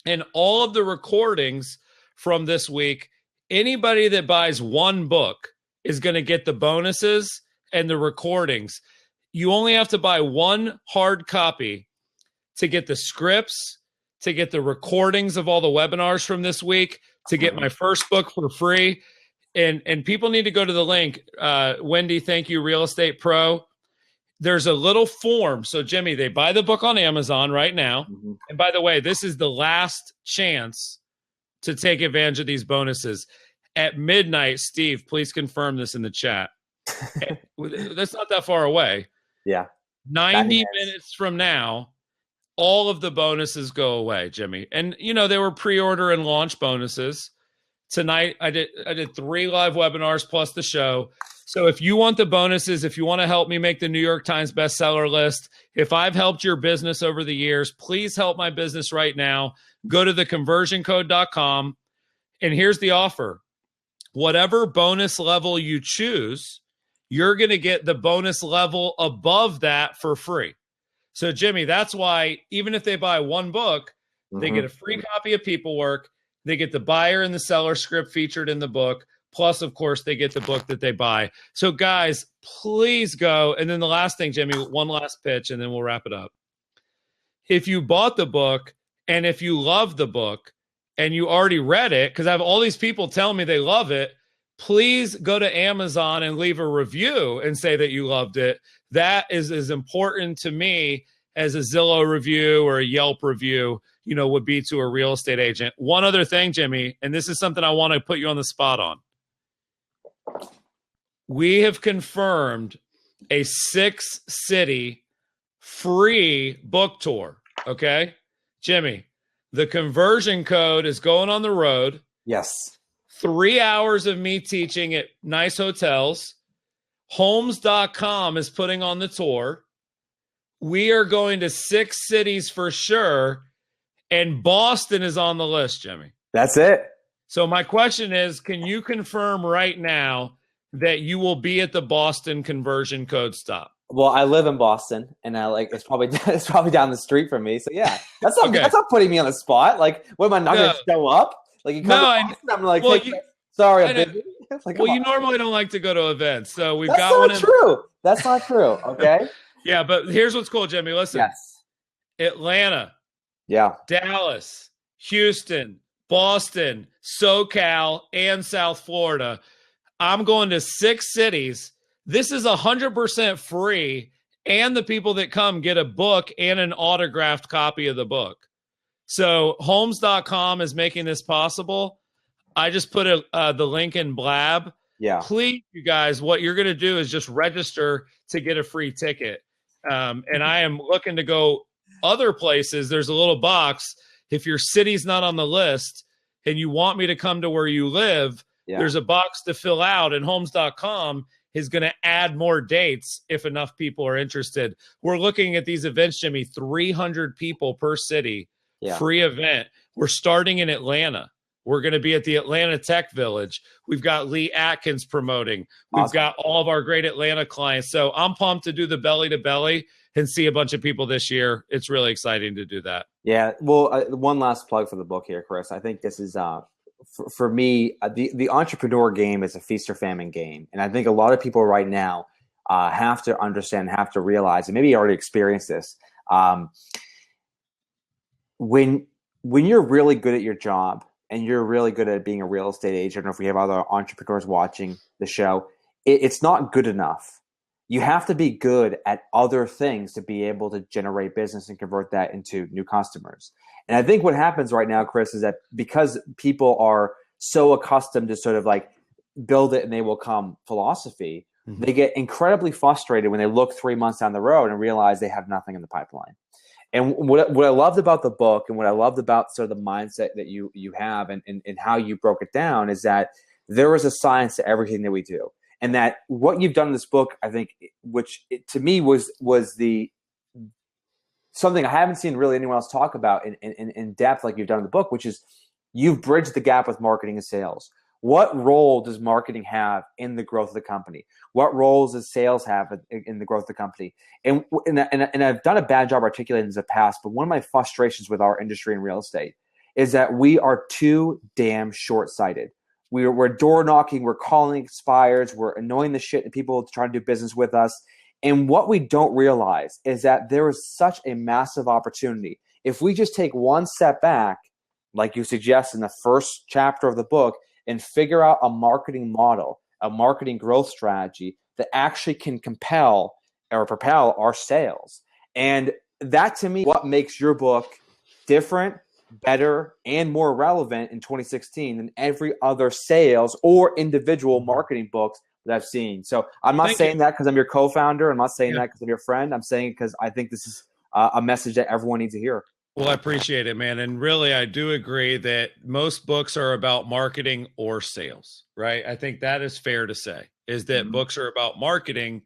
and all of the recordings from this week. Anybody that buys one book is going to get the bonuses and the recordings. You only have to buy one hard copy to get the scripts, to get the recordings of all the webinars from this week, to get my first book for free. And people need to go to the link. Wendy, thank you, Real Estate Pro. There's a little form. So, Jimmy, they buy the book on Amazon right now. And by the way, this is the last chance to take advantage of these bonuses. At midnight, Steve, please confirm this in the chat. That's not that far away. Yeah. 90 minutes from now, all of the bonuses go away, Jimmy. And, you know, they were pre-order and launch bonuses. Tonight, I did 3 live webinars plus the show. So if you want the bonuses, if you want to help me make the New York Times bestseller list, if I've helped your business over the years, please help my business right now. Go to theconversioncode.com. And here's the offer. Whatever bonus level you choose, you're going to get the bonus level above that for free. So, Jimmy, that's why even if they buy one book, they get a free copy of Peoplework. They get the buyer and the seller script featured in the book. Plus, of course, they get the book that they buy. So, guys, please go. And then the last thing, Jimmy, one last pitch, and then we'll wrap it up. If you bought the book and if you love the book and you already read it, because I have all these people telling me they love it, please go to Amazon and leave a review and say that you loved it. That is as important to me as a Zillow review or a Yelp review, you know, would be to a real estate agent. One other thing, Jimmy, and this is something I want to put you on the spot on. We have confirmed a 6-city free book tour. Okay, Jimmy, the conversion code is going on the road. Yes. 3 hours of me teaching at nice hotels. Homes.com is putting on the tour. We are going to 6 cities for sure. And Boston is on the list, Jimmy. That's it. So my question is, can you confirm right now that you will be at the Boston conversion code stop? Well, I live in Boston, and it's probably down the street from me. So yeah, that's not putting me on the spot. Like, what am I not going to show up? Like, you come to Boston, I'm like, well, hey, sorry, I'm busy. Like, well, you normally don't like to go to events, so we've got one. That's not true. That's not true. Okay. Yeah, but here's what's cool, Jimmy. Listen. Yes. Atlanta. Yeah. Dallas, Houston, Boston, SoCal, and South Florida. I'm going to 6 cities. This is 100% free, and the people that come get a book and an autographed copy of the book. So Homes.com is making this possible. I just put the link in Blab. Yeah. Please, you guys, what you're going to do is just register to get a free ticket. And I am looking to go other places. There's a little box. If your city's not on the list and you want me to come to where you live, there's a box to fill out, and Homes.com is going to add more dates if enough people are interested. We're looking at these events, Jimmy, 300 people per city, free event. We're starting in Atlanta. We're going to be at the Atlanta Tech Village. We've got Lee Atkins promoting. We've got all of our great Atlanta clients. So I'm pumped to do the belly to belly and see a bunch of people this year. It's really exciting to do that. Yeah. Well, one last plug for the book here, Chris. I think this is for me, the entrepreneur game is a feast or famine game. And I think a lot of people right now have to understand, have to realize, and maybe you already experienced this. When you're really good at your job and you're really good at being a real estate agent, or if we have other entrepreneurs watching the show, it's not good enough. You have to be good at other things to be able to generate business and convert that into new customers. And I think what happens right now, Chris, is that because people are so accustomed to sort of like build it and they will come philosophy, they get incredibly frustrated when they look 3 months down the road and realize they have nothing in the pipeline. And what I loved about the book and what I loved about sort of the mindset that you have and how you broke it down is that there is a science to everything that we do. And that what you've done in this book, I think, which to me was the something I haven't seen really anyone else talk about in depth like you've done in the book, which is you've bridged the gap with marketing and sales. What role does marketing have in the growth of the company? What roles does sales have in the growth of the company? And I've done a bad job articulating this in the past, but one of my frustrations with our industry in real estate is that we are too damn short-sighted. We're door knocking, we're calling expireds, we're annoying the shit of people trying to do business with us. And what we don't realize is that there is such a massive opportunity. If we just take one step back, like you suggest in the first chapter of the book, and figure out a marketing model, a marketing growth strategy that actually can compel or propel our sales. And that, to me, what makes your book different, better, and more relevant in 2016 than every other sales or individual marketing books that I've seen. So I'm not saying that because I'm your co-founder. I'm not saying that because I'm your friend. I'm saying it because I think this is a message that everyone needs to hear. Well, I appreciate it, man. And really, I do agree that most books are about marketing or sales, right? I think that is fair to say, is that books are about marketing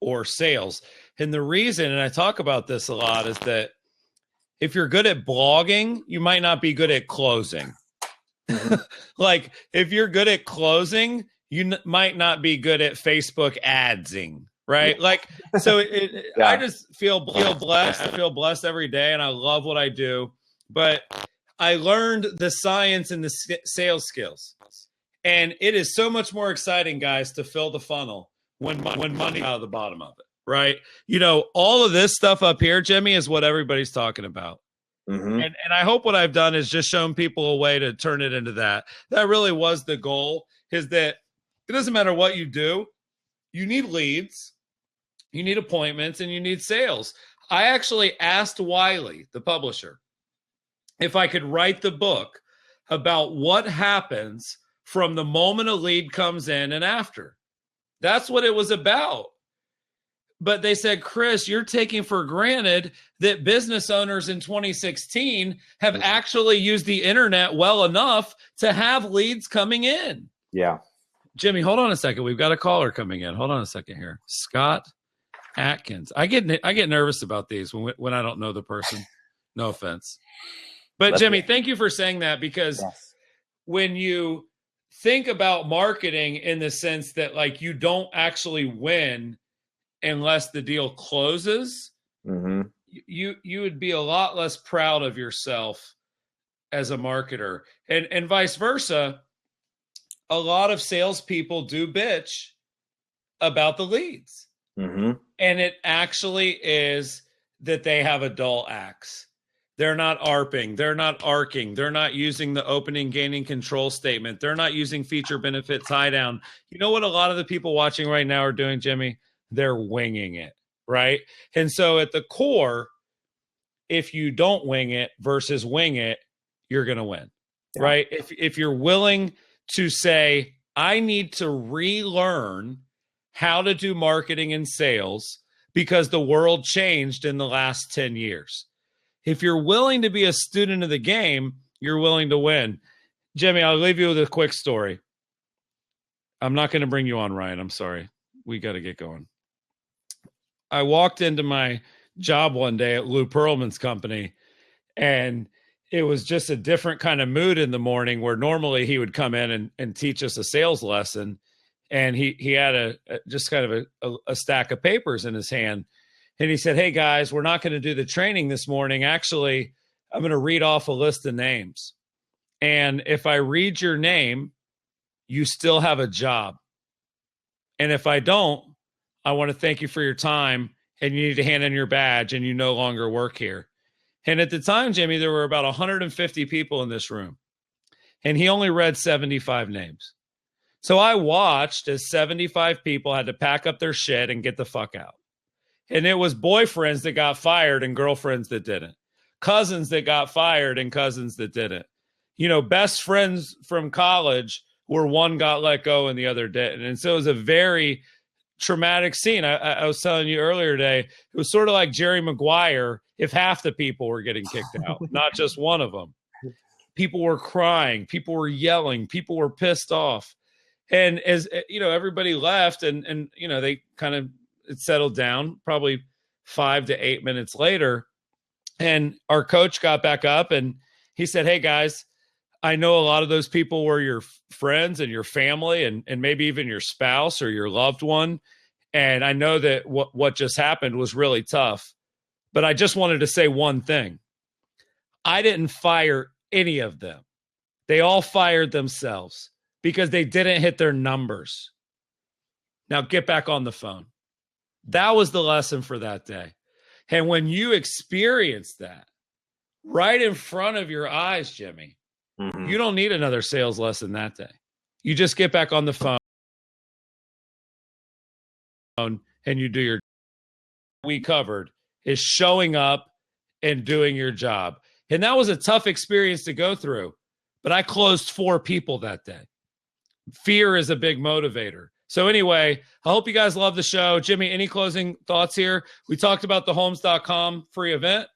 or sales. And the reason, and I talk about this a lot, is that if you're good at blogging, you might not be good at closing. Like, if you're good at closing, you might not be good at Facebook adsing. Right. Like, so I just feel blessed. I feel blessed every day and I love what I do. But I learned the science and the sales skills. And it is so much more exciting, guys, to fill the funnel when money out of the bottom of it. Right. You know, all of this stuff up here, Jimmy, is what everybody's talking about. And I hope what I've done is just shown people a way to turn it into that. That really was the goal, is that it doesn't matter what you do. You need leads, you need appointments, and you need sales. I actually asked Wiley, the publisher, if I could write the book about what happens from the moment a lead comes in and after. That's what it was about. But they said, Chris, you're taking for granted that business owners in 2016 have actually used the internet well enough to have leads coming in. Yeah. Jimmy, hold on a second. We've got a caller coming in. Hold on a second here. Scott Atkins. I get nervous about these when I don't know the person. No offense. But Jimmy, thank you for saying that, because when you think about marketing in the sense that, like, you don't actually win unless the deal closes, you would be a lot less proud of yourself as a marketer. And vice versa. A lot of salespeople do bitch about the leads. And it actually is that they have a dull axe. They're not ARPing. They're not arcing. They're not using the opening gaining control statement. They're not using feature benefit tie down. You know what a lot of the people watching right now are doing, Jimmy? They're winging it, right? And so at the core, if you don't wing it versus wing it, you're going to win, right? If you're willing to say, I need to relearn how to do marketing and sales because the world changed in the last 10 years. If you're willing to be a student of the game, you're willing to win. Jimmy, I'll leave you with a quick story. I'm not going to bring you on, Ryan. I'm sorry. We got to get going. I walked into my job one day at Lou Pearlman's company, and it was just a different kind of mood in the morning, where normally he would come in and teach us a sales lesson. And he had just kind of a stack of papers in his hand. And he said, "Hey guys, we're not going to do the training this morning. Actually, I'm going to read off a list of names. And if I read your name, you still have a job. And if I don't, I want to thank you for your time, and you need to hand in your badge, and you no longer work here." And at the time, Jimmy, there were about 150 people in this room, and he only read 75 names. So I watched as 75 people had to pack up their shit and get the fuck out. And it was boyfriends that got fired and girlfriends that didn't. Cousins that got fired and cousins that didn't. You know, best friends from college where one got let go and the other didn't. And so it was a very traumatic scene. I was telling you earlier today, it was sort of like Jerry Maguire if half the people were getting kicked out, not just one of them. People were crying. People were yelling. People were pissed off. And as you know, everybody left and you know, they kind of, it settled down probably 5 to 8 minutes later. And our coach got back up and he said, "Hey guys, I know a lot of those people were your friends and your family and maybe even your spouse or your loved one. And I know that what just happened was really tough. But I just wanted to say one thing. I didn't fire any of them. They all fired themselves because they didn't hit their numbers. Now get back on the phone." That was the lesson for that day. And when you experience that right in front of your eyes, Jimmy, you don't need another sales lesson that day. You just get back on the phone and you do your job. We covered is showing up and doing your job. And that was a tough experience to go through, but I closed 4 people that day. Fear is a big motivator. So anyway, I hope you guys love the show. Jimmy, any closing thoughts here? We talked about the homes.com free event.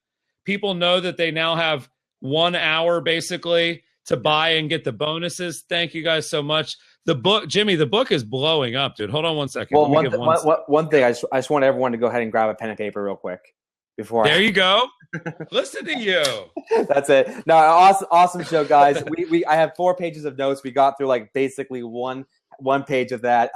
People know that they now have 1 hour basically to buy and get the bonuses. Thank you guys so much. The book, Jimmy, the book is blowing up, dude. Hold on one second. Well, one thing, I just want everyone to go ahead and grab a pen and paper real quick. There you go. Listen to you. That's it. No, awesome show, guys. I have 4 pages of notes. We got through like basically one page of that.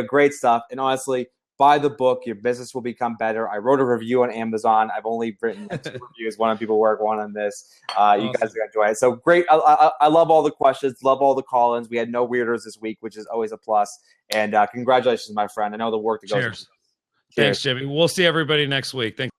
Great stuff. And honestly, buy the book. Your business will become better. I wrote a review on Amazon. I've only written 2 reviews, one on People Work, one on this. Awesome. You guys are going to enjoy it. So great. I love all the questions. Love all the call-ins. We had no weirdos this week, which is always a plus. And congratulations, my friend. I know the work that goes. Cheers. Thanks, Jimmy. We'll see everybody next week. Thanks.